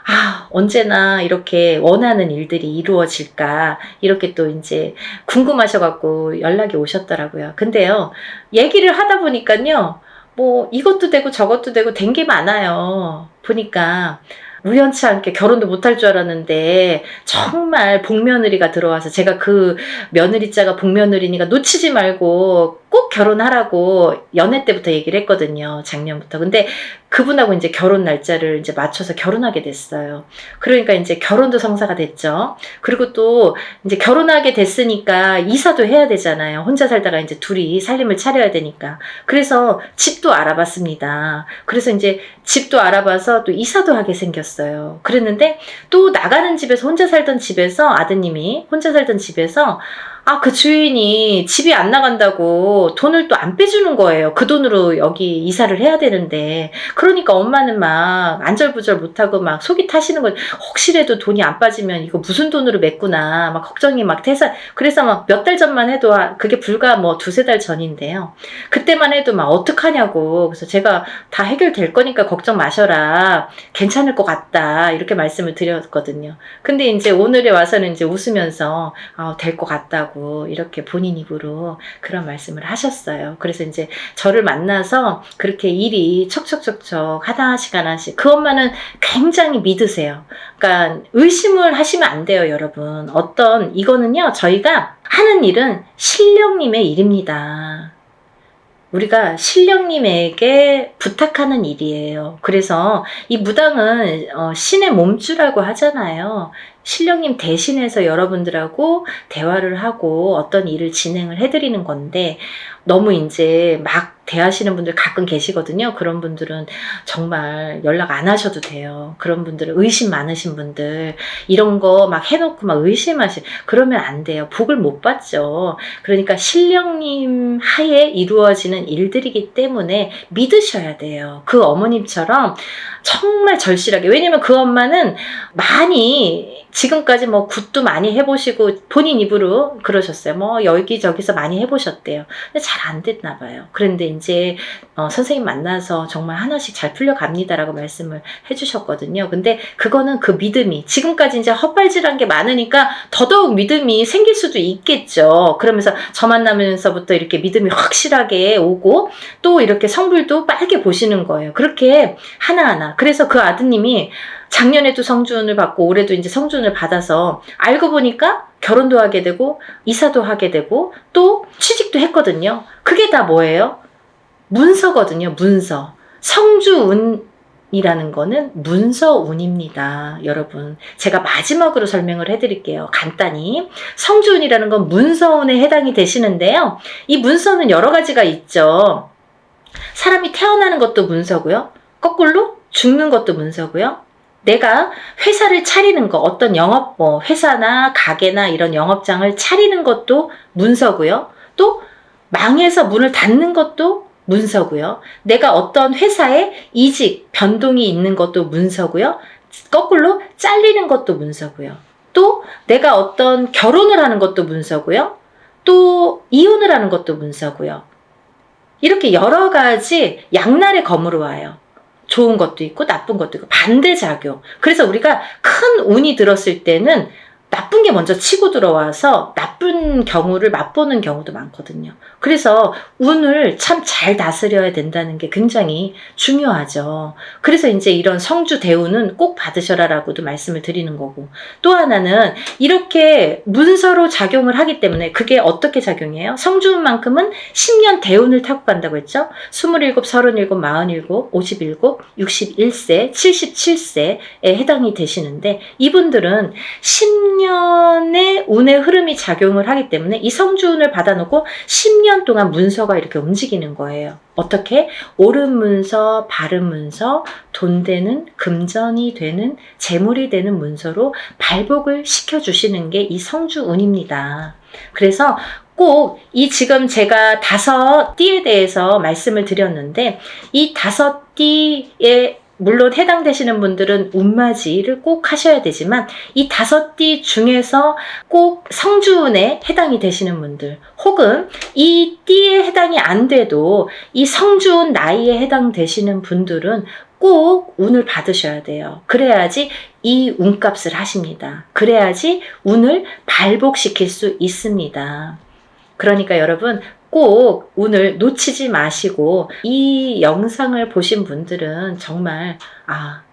아, 언제나 이렇게 원하는 일들이 이루어질까, 이렇게 또 이제 궁금하셔갖고 연락이 오셨더라고요. 근데요, 얘기를 하다 보니까요, 뭐 이것도 되고 저것도 되고 된 게 많아요. 보니까 우연치 않게 결혼도 못할 줄 알았는데 정말 복며느리가 들어와서 제가 그 며느리자가 복며느리니까 놓치지 말고 꼭 결혼하라고 연애 때부터 얘기를 했거든요. 작년부터. 근데 그분하고 이제 결혼 날짜를 이제 맞춰서 결혼하게 됐어요. 그러니까 이제 결혼도 성사가 됐죠. 그리고 또 이제 결혼하게 됐으니까 이사도 해야 되잖아요. 혼자 살다가 이제 둘이 살림을 차려야 되니까. 그래서 집도 알아봤습니다. 그래서 이제 집도 알아봐서 또 이사도 하게 생겼어요. 그랬는데 또 나가는 집에서 혼자 살던 집에서 아드님이 혼자 살던 집에서 아, 그 주인이 집이 안 나간다고 돈을 또 안 빼주는 거예요. 그 돈으로 여기 이사를 해야 되는데. 그러니까 엄마는 막 안절부절 못하고 막 속이 타시는 거죠. 혹시라도 돈이 안 빠지면 이거 무슨 돈으로 맺구나. 막 걱정이 막 돼서. 그래서 막 몇 달 전만 해도 그게 불과 뭐 두세 달 전인데요. 그때만 해도 막 어떡하냐고. 그래서 제가 다 해결될 거니까 걱정 마셔라. 괜찮을 것 같다. 이렇게 말씀을 드렸거든요. 근데 이제 오늘에 와서는 이제 웃으면서 될 것 같다고. 이렇게 본인 입으로 그런 말씀을 하셨어요. 그래서 이제 저를 만나서 그렇게 일이 척척척척 하나씩 그 엄마는 굉장히 믿으세요. 그러니까 의심을 하시면 안 돼요, 여러분. 이거는요, 저희가 하는 일은 신령님의 일입니다. 우리가 신령님에게 부탁하는 일이에요. 그래서 이 무당은 신의 몸주라고 하잖아요. 신령님 대신해서 여러분들하고 대화를 하고 어떤 일을 진행을 해드리는 건데 너무 이제 막 대하시는 분들 가끔 계시거든요. 그런 분들은 정말 연락 안 하셔도 돼요. 그런 분들은 의심 많으신 분들 이런 거 막 해놓고 막 그러면 안 돼요. 복을 못 받죠. 그러니까 신령님 하에 이루어지는 일들이기 때문에 믿으셔야 돼요. 그 어머님처럼 정말 절실하게. 왜냐면 그 엄마는 많이 지금까지 뭐 굿도 많이 해보시고 본인 입으로 그러셨어요. 뭐 여기저기서 많이 해보셨대요. 근데 잘 안 됐나 봐요. 그런데 이제 선생님 만나서 정말 하나씩 잘 풀려갑니다라고 말씀을 해주셨거든요. 근데 그거는 그 믿음이 지금까지 이제 헛발질한 게 많으니까 더더욱 믿음이 생길 수도 있겠죠. 그러면서 저 만나면서부터 이렇게 믿음이 확실하게 오고 또 이렇게 성불도 빨개 보시는 거예요. 그렇게 하나하나. 그래서 그 아드님이 작년에도 성주운을 받고 올해도 이제 성주운을 받아서 알고 보니까 결혼도 하게 되고 이사도 하게 되고 또 취직도 했거든요. 그게 다 뭐예요? 문서거든요. 문서. 성주운이라는 거는 문서운입니다. 여러분, 제가 마지막으로 설명을 해드릴게요. 간단히. 성주운이라는 건 문서운에 해당이 되시는데요. 이 문서는 여러 가지가 있죠. 사람이 태어나는 것도 문서고요. 거꾸로 죽는 것도 문서고요. 내가 회사를 차리는 거, 어떤 영업, 회사나 가게나 이런 영업장을 차리는 것도 문서고요. 또 망해서 문을 닫는 것도 문서고요. 내가 어떤 회사에 이직, 변동이 있는 것도 문서고요. 거꾸로 잘리는 것도 문서고요. 또 내가 어떤 결혼을 하는 것도 문서고요. 또 이혼을 하는 것도 문서고요. 이렇게 여러 가지 양날의 검으로 와요. 좋은 것도 있고 나쁜 것도 있고 반대작용. 그래서 우리가 큰 운이 들었을 때는 나쁜 게 먼저 치고 들어와서 나쁜 경우를 맛보는 경우도 많거든요. 그래서 운을 참 잘 다스려야 된다는 게 굉장히 중요하죠. 그래서 이제 이런 성주 대운은 꼭 받으셔라라고도 말씀을 드리는 거고, 또 하나는 이렇게 문서로 작용을 하기 때문에 그게 어떻게 작용해요? 성주운만큼은 10년 대운을 타고 간다고 했죠. 27, 37, 47, 57, 61세, 77세에 해당이 되시는데, 이분들은 10년의 운의 흐름이 작용을 하기 때문에 이 성주운을 받아놓고 10년 동안 문서가 이렇게 움직이는 거예요. 어떻게? 옳은 문서, 바른 문서, 돈 되는, 금전이 되는, 재물이 되는 문서로 발복을 시켜주시는 게 이 성주운입니다. 그래서 꼭 이 지금 제가 5띠에 대해서 말씀을 드렸는데, 이 5띠의 물론 해당되시는 분들은 운맞이를 꼭 하셔야 되지만, 이 5띠 중에서 꼭 성주운에 해당이 되시는 분들, 혹은 이 띠에 해당이 안 돼도 이 성주운 나이에 해당되시는 분들은 꼭 운을 받으셔야 돼요. 그래야지 이 운값을 하십니다. 그래야지 운을 발복시킬 수 있습니다. 그러니까 여러분, 꼭 운을 놓치지 마시고, 이 영상을 보신 분들은 정말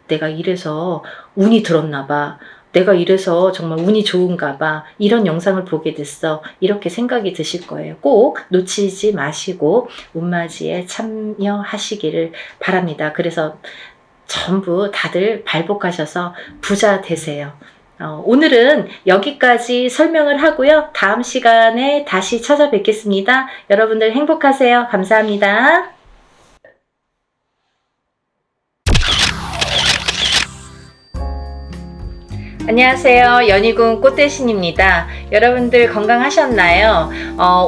내가 이래서 운이 들었나 봐, 내가 이래서 정말 운이 좋은가 봐, 이런 영상을 보게 됐어, 이렇게 생각이 드실 거예요. 꼭 놓치지 마시고 운맞이에 참여하시기를 바랍니다. 그래서 전부 다들 발복하셔서 부자 되세요. 오늘은 여기까지 설명을 하고요. 다음 시간에 다시 찾아뵙겠습니다. 여러분들 행복하세요. 감사합니다. 안녕하세요. 연희군 꽃대신입니다. 여러분들 건강하셨나요?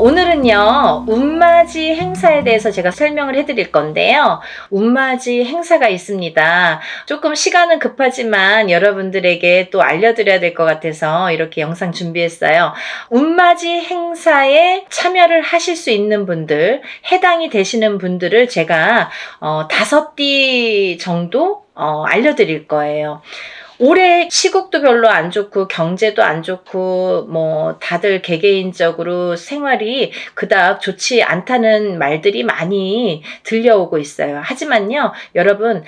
오늘은요, 운맞이 행사에 대해서 제가 설명을 해드릴 건데요. 운맞이 행사가 있습니다. 조금 시간은 급하지만 여러분들에게 또 알려드려야 될 것 같아서 이렇게 영상 준비했어요. 운맞이 행사에 참여를 하실 수 있는 분들, 해당이 되시는 분들을 제가 5띠 정도 알려드릴 거예요. 올해 시국도 별로 안 좋고 경제도 안 좋고 뭐 다들 개개인적으로 생활이 그닥 좋지 않다는 말들이 많이 들려오고 있어요. 하지만요, 여러분,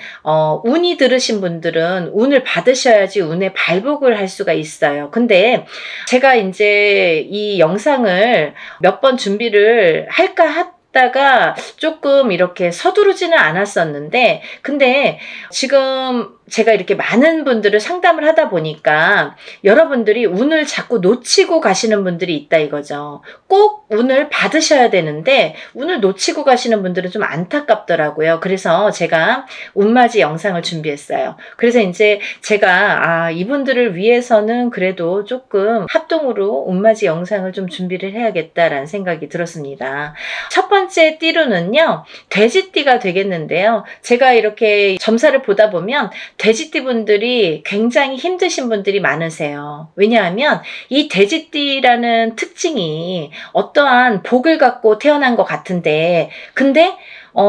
운이 들으신 분들은 운을 받으셔야지 운의 발복을 할 수가 있어요. 근데 제가 이제 이 영상을 몇 번 준비를 할까 다가 조금 이렇게 서두르지는 않았었는데, 근데 지금 제가 이렇게 많은 분들을 상담을 하다 보니까 여러분들이 운을 자꾸 놓치고 가시는 분들이 있다 이거죠. 꼭 운을 받으셔야 되는데 운을 놓치고 가시는 분들은 좀 안타깝더라고요. 그래서 제가 운맞이 영상을 준비했어요. 그래서 이제 제가 이분들을 위해서는 그래도 조금 합동으로 운맞이 영상을 좀 준비를 해야겠다라는 생각이 들었습니다. 첫 번째 띠로는요, 돼지띠가 되겠는데요. 제가 이렇게 점사를 보다 보면 돼지띠 분들이 굉장히 힘드신 분들이 많으세요. 왜냐하면 이 돼지띠라는 특징이 어떠한 복을 갖고 태어난 것 같은데, 근데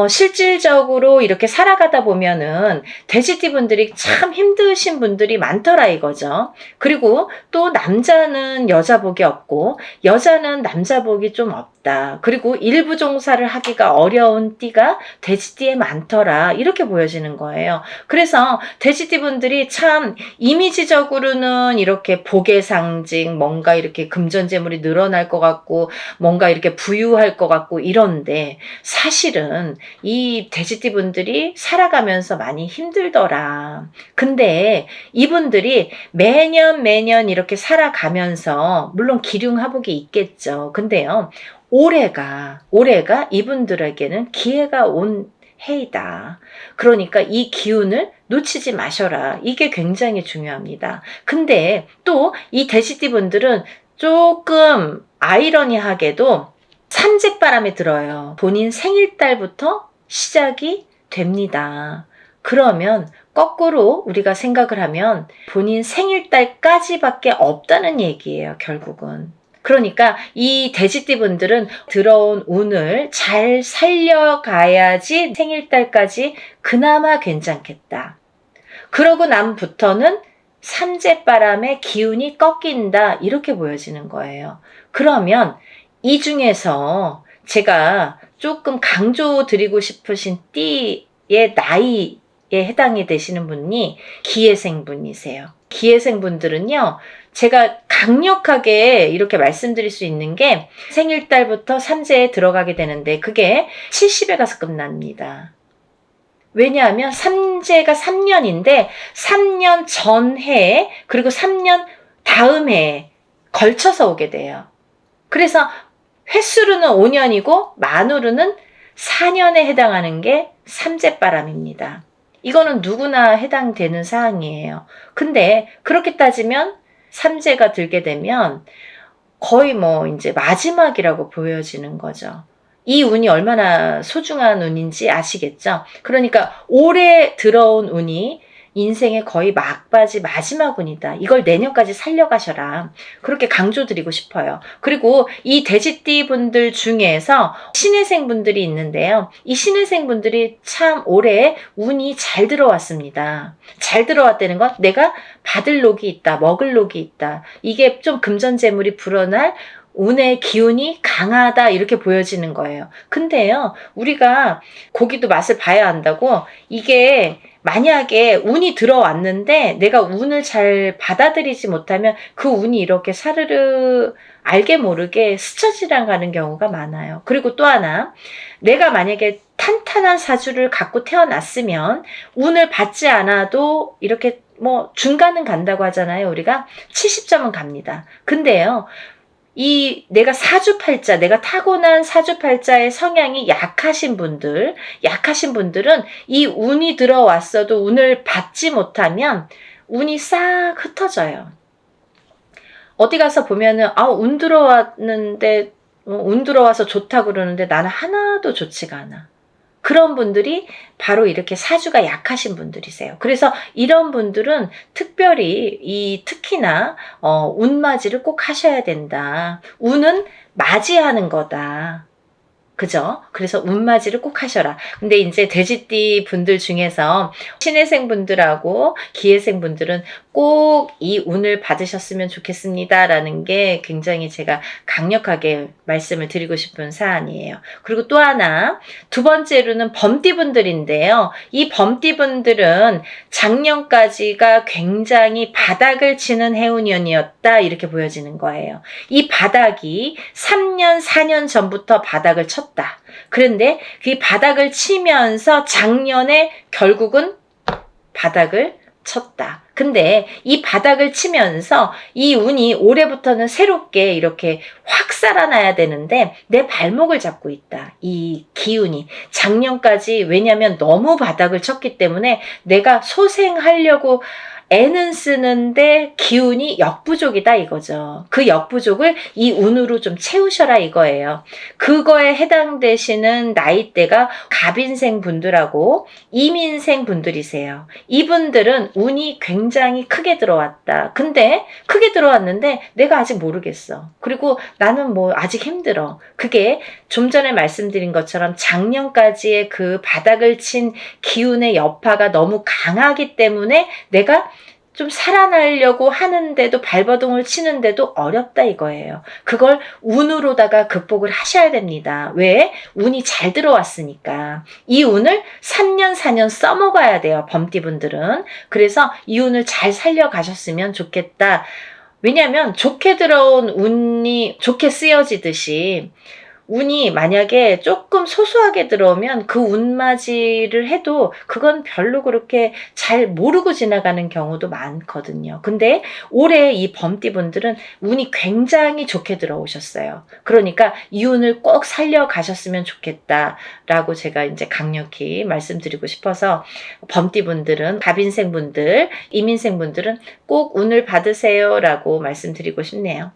실질적으로 이렇게 살아가다 보면은 돼지띠 분들이 참 힘드신 분들이 많더라 이거죠. 그리고 또 남자는 여자 복이 없고 여자는 남자 복이 좀 없다. 그리고 일부 종사를 하기가 어려운 띠가 돼지띠에 많더라. 이렇게 보여지는 거예요. 그래서 돼지띠 분들이 참 이미지적으로는 이렇게 복의 상징, 뭔가 이렇게 금전재물이 늘어날 것 같고 뭔가 이렇게 부유할 것 같고 이런데, 사실은 이 돼지띠 분들이 살아가면서 많이 힘들더라. 근데 이분들이 매년 이렇게 살아가면서 물론 기륭하복이 있겠죠. 근데요, 올해가 이분들에게는 기회가 온 해이다. 그러니까 이 기운을 놓치지 마셔라. 이게 굉장히 중요합니다. 근데 또 이 돼지띠 분들은 조금 아이러니하게도 삼색바람에 들어요. 본인 생일달부터 시작이 됩니다. 그러면 거꾸로 우리가 생각을 하면 본인 생일달까지밖에 없다는 얘기예요, 결국은. 그러니까 이 돼지띠 분들은 들어온 운을 잘 살려가야지 생일달까지 그나마 괜찮겠다. 그러고 남부터는 삼재바람의 기운이 꺾인다, 이렇게 보여지는 거예요. 그러면 이 중에서 제가 조금 강조드리고 싶으신 띠의 나이에 해당이 되시는 분이 기해생 분이세요. 기해생 분들은요, 제가 강력하게 이렇게 말씀드릴 수 있는 게 생일달부터 삼재에 들어가게 되는데 그게 70에 가서 끝납니다. 왜냐하면 삼재가 3년인데 3년 전해 그리고 3년 다음 해에 걸쳐서 오게 돼요. 그래서 횟수로는 5년이고 만으로는 4년에 해당하는 게 삼재바람입니다. 이거는 누구나 해당되는 사항이에요. 근데 그렇게 따지면 삼재가 들게 되면 거의 뭐 이제 마지막이라고 보여지는 거죠. 이 운이 얼마나 소중한 운인지 아시겠죠? 그러니까 올해 들어온 운이 인생의 거의 막바지 마지막 운이다. 이걸 내년까지 살려가셔라. 그렇게 강조드리고 싶어요. 그리고 이 돼지띠 분들 중에서 신해생 분들이 있는데요. 이 신해생 분들이 참 올해 운이 잘 들어왔습니다. 잘 들어왔다는 건 내가 받을 녹이 있다, 먹을 녹이 있다. 이게 좀 금전재물이 불어날 운의 기운이 강하다, 이렇게 보여지는 거예요. 근데요, 우리가 고기도 맛을 봐야 한다고, 이게 만약에 운이 들어왔는데 내가 운을 잘 받아들이지 못하면 그 운이 이렇게 사르르 알게 모르게 스쳐 지나가는 경우가 많아요. 그리고 또 하나, 내가 만약에 탄탄한 사주를 갖고 태어났으면 운을 받지 않아도 이렇게 뭐 중간은 간다고 하잖아요. 우리가 70점은 갑니다. 근데요, 이 내가 사주팔자, 내가 타고난 사주팔자의 성향이 약하신 분들은 이 운이 들어왔어도 운을 받지 못하면 운이 싹 흩어져요. 어디 가서 보면은 운 들어왔는데 운 들어와서 좋다고 그러는데 나는 하나도 좋지가 않아. 그런 분들이 바로 이렇게 사주가 약하신 분들이세요. 그래서 이런 분들은 특별히 특히나 운맞이를 꼭 하셔야 된다. 운은 맞이하는 거다. 그죠? 그래서 운맞이를 꼭 하셔라. 근데 이제 돼지띠 분들 중에서 신해생 분들하고 기해생 분들은 꼭 이 운을 받으셨으면 좋겠습니다. 라는 게 굉장히 제가 강력하게 말씀을 드리고 싶은 사안이에요. 그리고 또 하나, 두 번째로는 범띠 분들인데요. 이 범띠 분들은 작년까지가 굉장히 바닥을 치는 해운년이었다, 이렇게 보여지는 거예요. 이 바닥이 3년, 4년 전부터 바닥을 쳤다. 그런데 그 바닥을 치면서 작년에 결국은 바닥을 쳤다. 근데 이 바닥을 치면서 이 운이 올해부터는 새롭게 이렇게 확 살아나야 되는데 내 발목을 잡고 있다. 이 기운이. 작년까지, 왜냐면 너무 바닥을 쳤기 때문에 내가 소생하려고 애는 쓰는데 기운이 역부족이다, 이거죠. 그 역부족을 이 운으로 좀 채우셔라, 이거예요. 그거에 해당되시는 나이대가 갑인생 분들하고 이민생 분들이세요. 이분들은 운이 굉장히 크게 들어왔다. 근데 크게 들어왔는데 내가 아직 모르겠어. 그리고 나는 뭐 아직 힘들어. 그게 좀 전에 말씀드린 것처럼 작년까지의 그 바닥을 친 기운의 여파가 너무 강하기 때문에 내가 좀 살아나려고 하는데도, 발버둥을 치는데도 어렵다, 이거예요. 그걸 운으로다가 극복을 하셔야 됩니다. 왜? 운이 잘 들어왔으니까. 이 운을 3년, 4년 써먹어야 돼요, 범띠분들은. 그래서 이 운을 잘 살려가셨으면 좋겠다. 왜냐하면 좋게 들어온 운이 좋게 쓰여지듯이 운이 만약에 조금 소소하게 들어오면 그 운맞이를 해도 그건 별로 그렇게 잘 모르고 지나가는 경우도 많거든요. 근데 올해 이 범띠분들은 운이 굉장히 좋게 들어오셨어요. 그러니까 이 운을 꼭 살려가셨으면 좋겠다라고 제가 이제 강력히 말씀드리고 싶어서, 범띠분들은, 갑인생분들, 이민생분들은 꼭 운을 받으세요라고 말씀드리고 싶네요.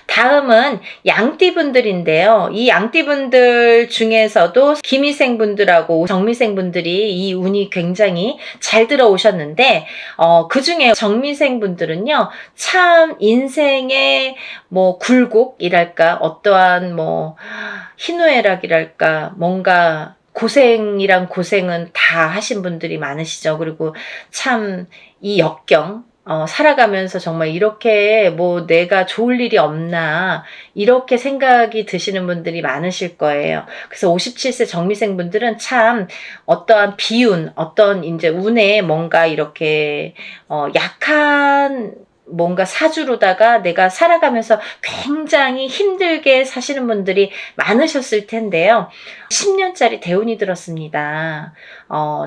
다음은 양띠분들인데요. 이 양띠분들 중에서도 기미생분들하고 정미생분들이 이 운이 굉장히 잘 들어오셨는데 그 중에 정미생분들은요. 참 인생의 뭐 굴곡이랄까 어떠한 뭐 희노애락이랄까 뭔가 고생이란 고생은 다 하신 분들이 많으시죠. 그리고 참 이 역경 살아가면서 정말 이렇게 뭐 내가 좋을 일이 없나 이렇게 생각이 드시는 분들이 많으실 거예요. 그래서 57세 정미생 분들은 참 어떠한 비운, 어떤 이제 운에 뭔가 이렇게 약한 뭔가 사주로다가 내가 살아가면서 굉장히 힘들게 사시는 분들이 많으셨을 텐데요. 10년짜리 대운이 들었습니다.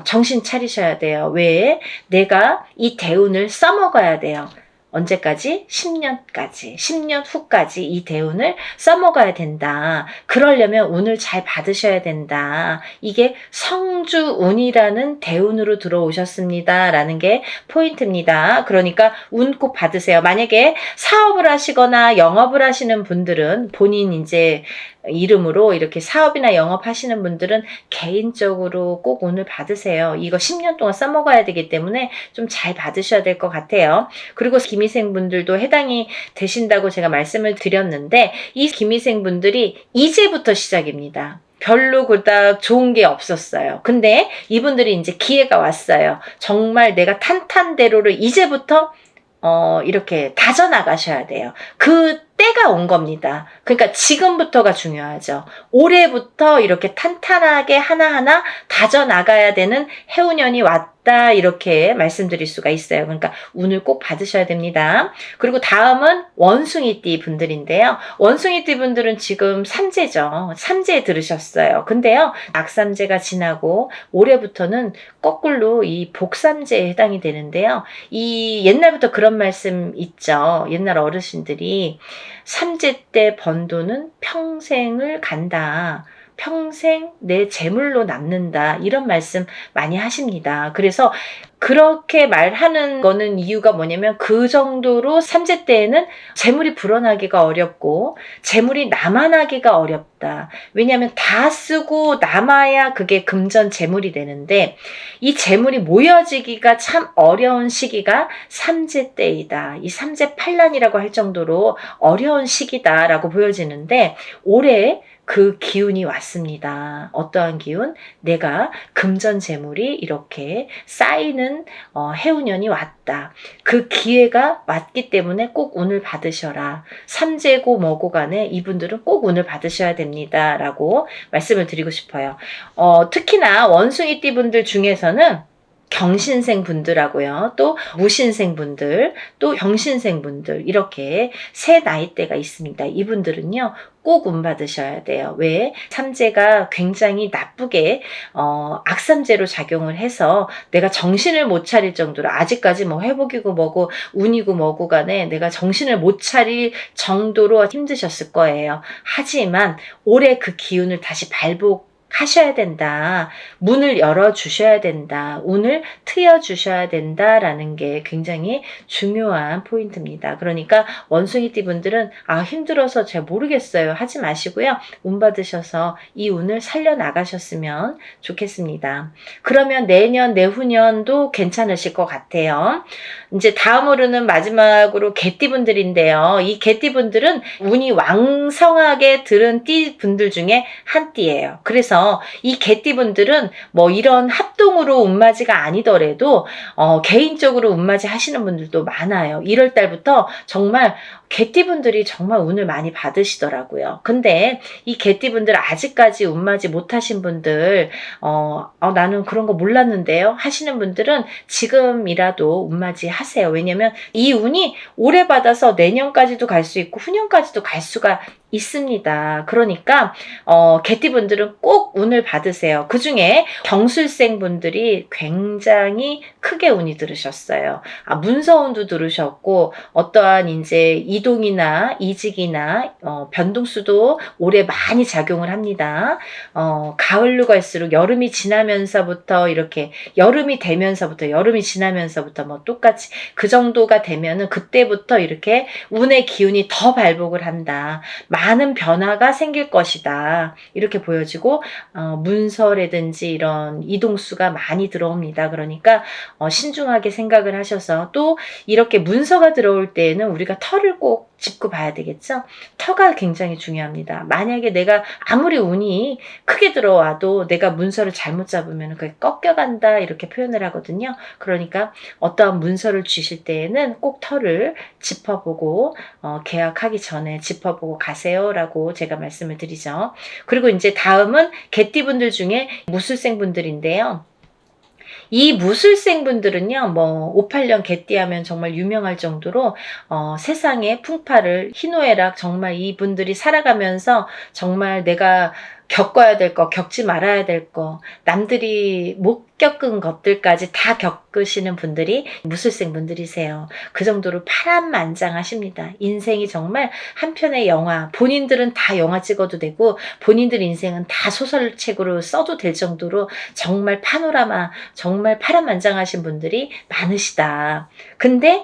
정신 차리셔야 돼요. 왜? 내가 이 대운을 써먹어야 돼요. 언제까지? 10년까지. 10년 후까지 이 대운을 써먹어야 된다. 그러려면 운을 잘 받으셔야 된다. 이게 성주운이라는 대운으로 들어오셨습니다. 라는 게 포인트입니다. 그러니까 운 꼭 받으세요. 만약에 사업을 하시거나 영업을 하시는 분들은 본인 이제 이름으로 이렇게 사업이나 영업하시는 분들은 개인적으로 꼭 운을 받으세요. 이거 10년 동안 써먹어야 되기 때문에 좀 잘 받으셔야 될 것 같아요. 그리고 기미생분들도 해당이 되신다고 제가 말씀을 드렸는데 이 기미생분들이 이제부터 시작입니다. 별로 그닥 좋은 게 없었어요. 근데 이분들이 이제 기회가 왔어요. 정말 내가 탄탄대로를 이제부터 이렇게 다져나가셔야 돼요. 그 때가 온 겁니다. 그러니까 지금부터가 중요하죠. 올해부터 이렇게 탄탄하게 하나하나 다져나가야 되는 해운년이 왔다 이렇게 말씀드릴 수가 있어요. 그러니까 운을 꼭 받으셔야 됩니다. 그리고 다음은 원숭이띠 분들인데요. 원숭이띠 분들은 지금 삼재죠. 삼재에 들으셨어요. 근데요. 악삼재가 지나고 올해부터는 거꾸로 이 복삼재에 해당이 되는데요. 이 옛날부터 그런 말씀 있죠. 옛날 어르신들이 삼재 때 번 돈은 평생을 간다. 평생 내 재물로 남는다. 이런 말씀 많이 하십니다. 그래서 그렇게 말하는 거는 이유가 뭐냐면 그 정도로 삼재 때에는 재물이 불어나기가 어렵고 재물이 남아나기가 어렵다. 왜냐하면 다 쓰고 남아야 그게 금전 재물이 되는데 이 재물이 모여지기가 참 어려운 시기가 삼재 때이다. 이 삼재 팔란이라고 할 정도로 어려운 시기다라고 보여지는데 올해 그 기운이 왔습니다. 어떠한 기운? 내가 금전 재물이 이렇게 쌓이는 해운년이 왔다. 그 기회가 왔기 때문에 꼭 운을 받으셔라. 삼재고 뭐고 간에 이분들은 꼭 운을 받으셔야 됩니다. 라고 말씀을 드리고 싶어요. 특히나 원숭이띠 분들 중에서는 경신생 분들하고요. 또 무신생 분들, 또 병신생 분들 이렇게 세 나이대가 있습니다. 이분들은요. 꼭 운 받으셔야 돼요. 왜? 삼재가 굉장히 나쁘게 악삼재로 작용을 해서 내가 정신을 못 차릴 정도로 아직까지 뭐 회복이고 뭐고 운이고 뭐고 간에 내가 정신을 못 차릴 정도로 힘드셨을 거예요. 하지만 올해 그 기운을 다시 하셔야 된다. 문을 열어주셔야 된다. 운을 트여주셔야 된다라는 게 굉장히 중요한 포인트입니다. 그러니까 원숭이띠 분들은 힘들어서 잘 모르겠어요. 하지 마시고요. 운 받으셔서 이 운을 살려나가셨으면 좋겠습니다. 그러면 내년, 내후년도 괜찮으실 것 같아요. 이제 다음으로는 마지막으로 개띠 분들인데요. 이 개띠 분들은 운이 왕성하게 들은 띠 분들 중에 한 띠예요. 그래서 이 개띠분들은 뭐 이런 합동으로 운맞이가 아니더라도 개인적으로 운맞이 하시는 분들도 많아요. 1월 달부터 정말 개띠분들이 정말 운을 많이 받으시더라고요. 근데 이 개띠분들 아직까지 운맞이 못하신 분들 나는 그런 거 몰랐는데요 하시는 분들은 지금이라도 운맞이 하세요. 왜냐면 이 운이 오래 받아서 내년까지도 갈 수 있고 후년까지도 갈 수가 있습니다. 그러니까 개띠분들은 꼭 운을 받으세요. 그중에 경술생 분들이 굉장히 크게 운이 들으셨어요. 문서운도 들으셨고 어떠한 이제 이동이나 이직이나 변동수도 올해 많이 작용을 합니다. 가을로 갈수록 여름이 지나면서부터 이렇게 여름이 지나면서부터 뭐 똑같이 그 정도가 되면은 그때부터 이렇게 운의 기운이 더 발복을 한다. 많은 변화가 생길 것이다. 이렇게 보여지고 문서라든지 이런 이동수가 많이 들어옵니다. 그러니까 신중하게 생각을 하셔서 또 이렇게 문서가 들어올 때에는 우리가 터를 꼭 짚고 봐야 되겠죠. 터가 굉장히 중요합니다. 만약에 내가 아무리 운이 크게 들어와도 내가 문서를 잘못 잡으면 그게 꺾여간다 이렇게 표현을 하거든요. 그러니까 어떠한 문서를 주실 때에는 꼭 터를 짚어보고 계약하기 전에 짚어보고 가세요라고 제가 말씀을 드리죠. 그리고 이제 다음은 개띠분들 중에 무술생 분들인데요. 이 무술생 분들은요, 뭐 58년 개띠하면 정말 유명할 정도로 세상의 풍파를 희노애락 정말 이분들이 살아가면서 정말 내가 겪어야 될 거, 겪지 말아야 될 거, 남들이 못 겪은 것들까지 다 겪으시는 분들이 무술생 분들이세요. 그 정도로 파란만장하십니다. 인생이 정말 한 편의 영화, 본인들은 다 영화 찍어도 되고 본인들 인생은 다 소설책으로 써도 될 정도로 정말 파노라마, 정말 파란만장하신 분들이 많으시다. 근데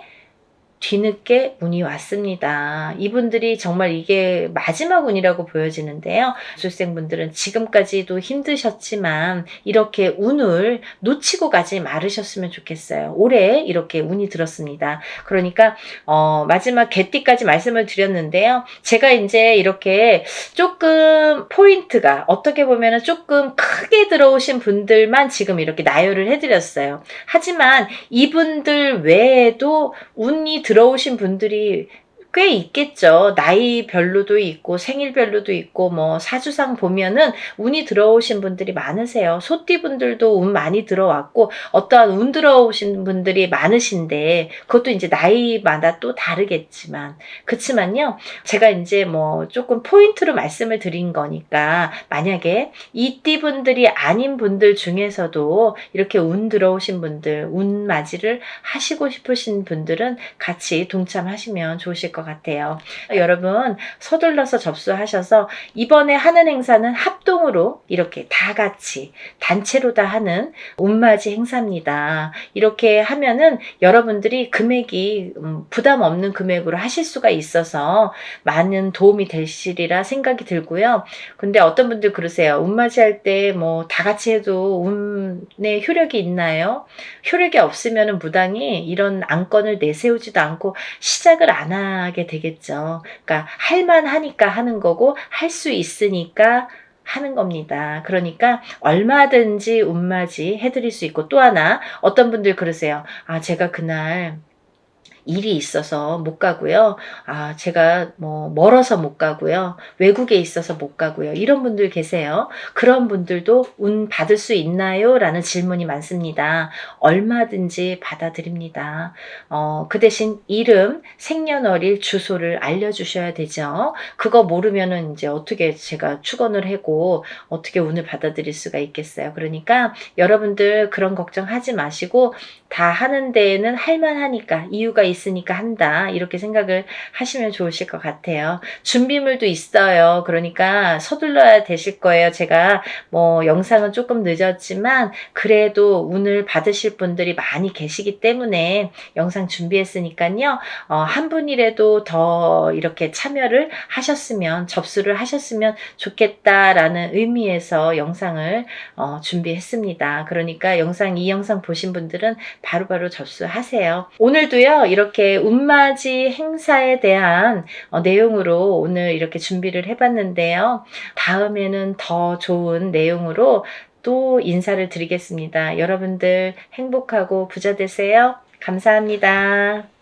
뒤늦게 운이 왔습니다. 이분들이 정말 이게 마지막 운이라고 보여지는데요. 수생분들은 지금까지도 힘드셨지만 이렇게 운을 놓치고 가지 말으셨으면 좋겠어요. 올해 이렇게 운이 들었습니다. 그러니까 마지막 개띠까지 말씀을 드렸는데요. 제가 이제 이렇게 조금 포인트가 어떻게 보면 조금 크게 들어오신 분들만 지금 이렇게 나열을 해드렸어요. 하지만 이분들 외에도 운이 들어오신 분들이 꽤 있겠죠. 나이별로도 있고 생일별로도 있고 뭐 사주상 보면은 운이 들어오신 분들이 많으세요. 소띠분들도 운 많이 들어왔고 어떠한 운 들어오신 분들이 많으신데 그것도 이제 나이마다 또 다르겠지만 그치만요. 제가 이제 뭐 조금 포인트로 말씀을 드린 거니까 만약에 이 띠분들이 아닌 분들 중에서도 이렇게 운 들어오신 분들 운 맞이를 하시고 싶으신 분들은 같이 동참하시면 좋으실 것 같아요. 여러분 서둘러서 접수하셔서 이번에 하는 행사는 합동으로 이렇게 다 같이 단체로 다 하는 운맞이 행사입니다. 이렇게 하면은 여러분들이 금액이 부담 없는 금액으로 하실 수가 있어서 많은 도움이 되시리라 생각이 들고요. 근데 어떤 분들 그러세요. 운맞이 할 때 뭐 다 같이 해도 운의 효력이 있나요? 효력이 없으면 무당이 이런 안건을 내세우지도 않고 시작을 안 하게 되겠죠. 그러니까 할만하니까 하는 거고 할 수 있으니까 하는 겁니다. 그러니까 얼마든지 운맞이 해드릴 수 있고 또 하나 어떤 분들 그러세요. 제가 그날 일이 있어서 못 가고요. 제가 뭐 멀어서 못 가고요. 외국에 있어서 못 가고요. 이런 분들 계세요. 그런 분들도 운 받을 수 있나요? 라는 질문이 많습니다. 얼마든지 받아드립니다. 그 대신 이름, 생년월일, 주소를 알려주셔야 되죠. 그거 모르면은 이제 어떻게 제가 축원을 하고 어떻게 운을 받아들일 수가 있겠어요. 그러니까 여러분들 그런 걱정하지 마시고 다 하는 데에는 할만하니까 이유가 있으니까 한다 이렇게 생각을 하시면 좋으실 것 같아요. 준비물도 있어요. 그러니까 서둘러야 되실 거예요. 제가 뭐 영상은 조금 늦었지만 그래도 운을 받으실 분들이 많이 계시기 때문에 영상 준비했으니까요. 한 분이라도 더 이렇게 참여를 하셨으면 접수를 하셨으면 좋겠다라는 의미에서 영상을 준비했습니다. 그러니까 이 영상 보신 분들은 바로바로 접수하세요. 오늘도요 이렇게 운맞이 행사에 대한 내용으로 오늘 이렇게 준비를 해봤는데요. 다음에는 더 좋은 내용으로 또 인사를 드리겠습니다. 여러분들 행복하고 부자 되세요. 감사합니다.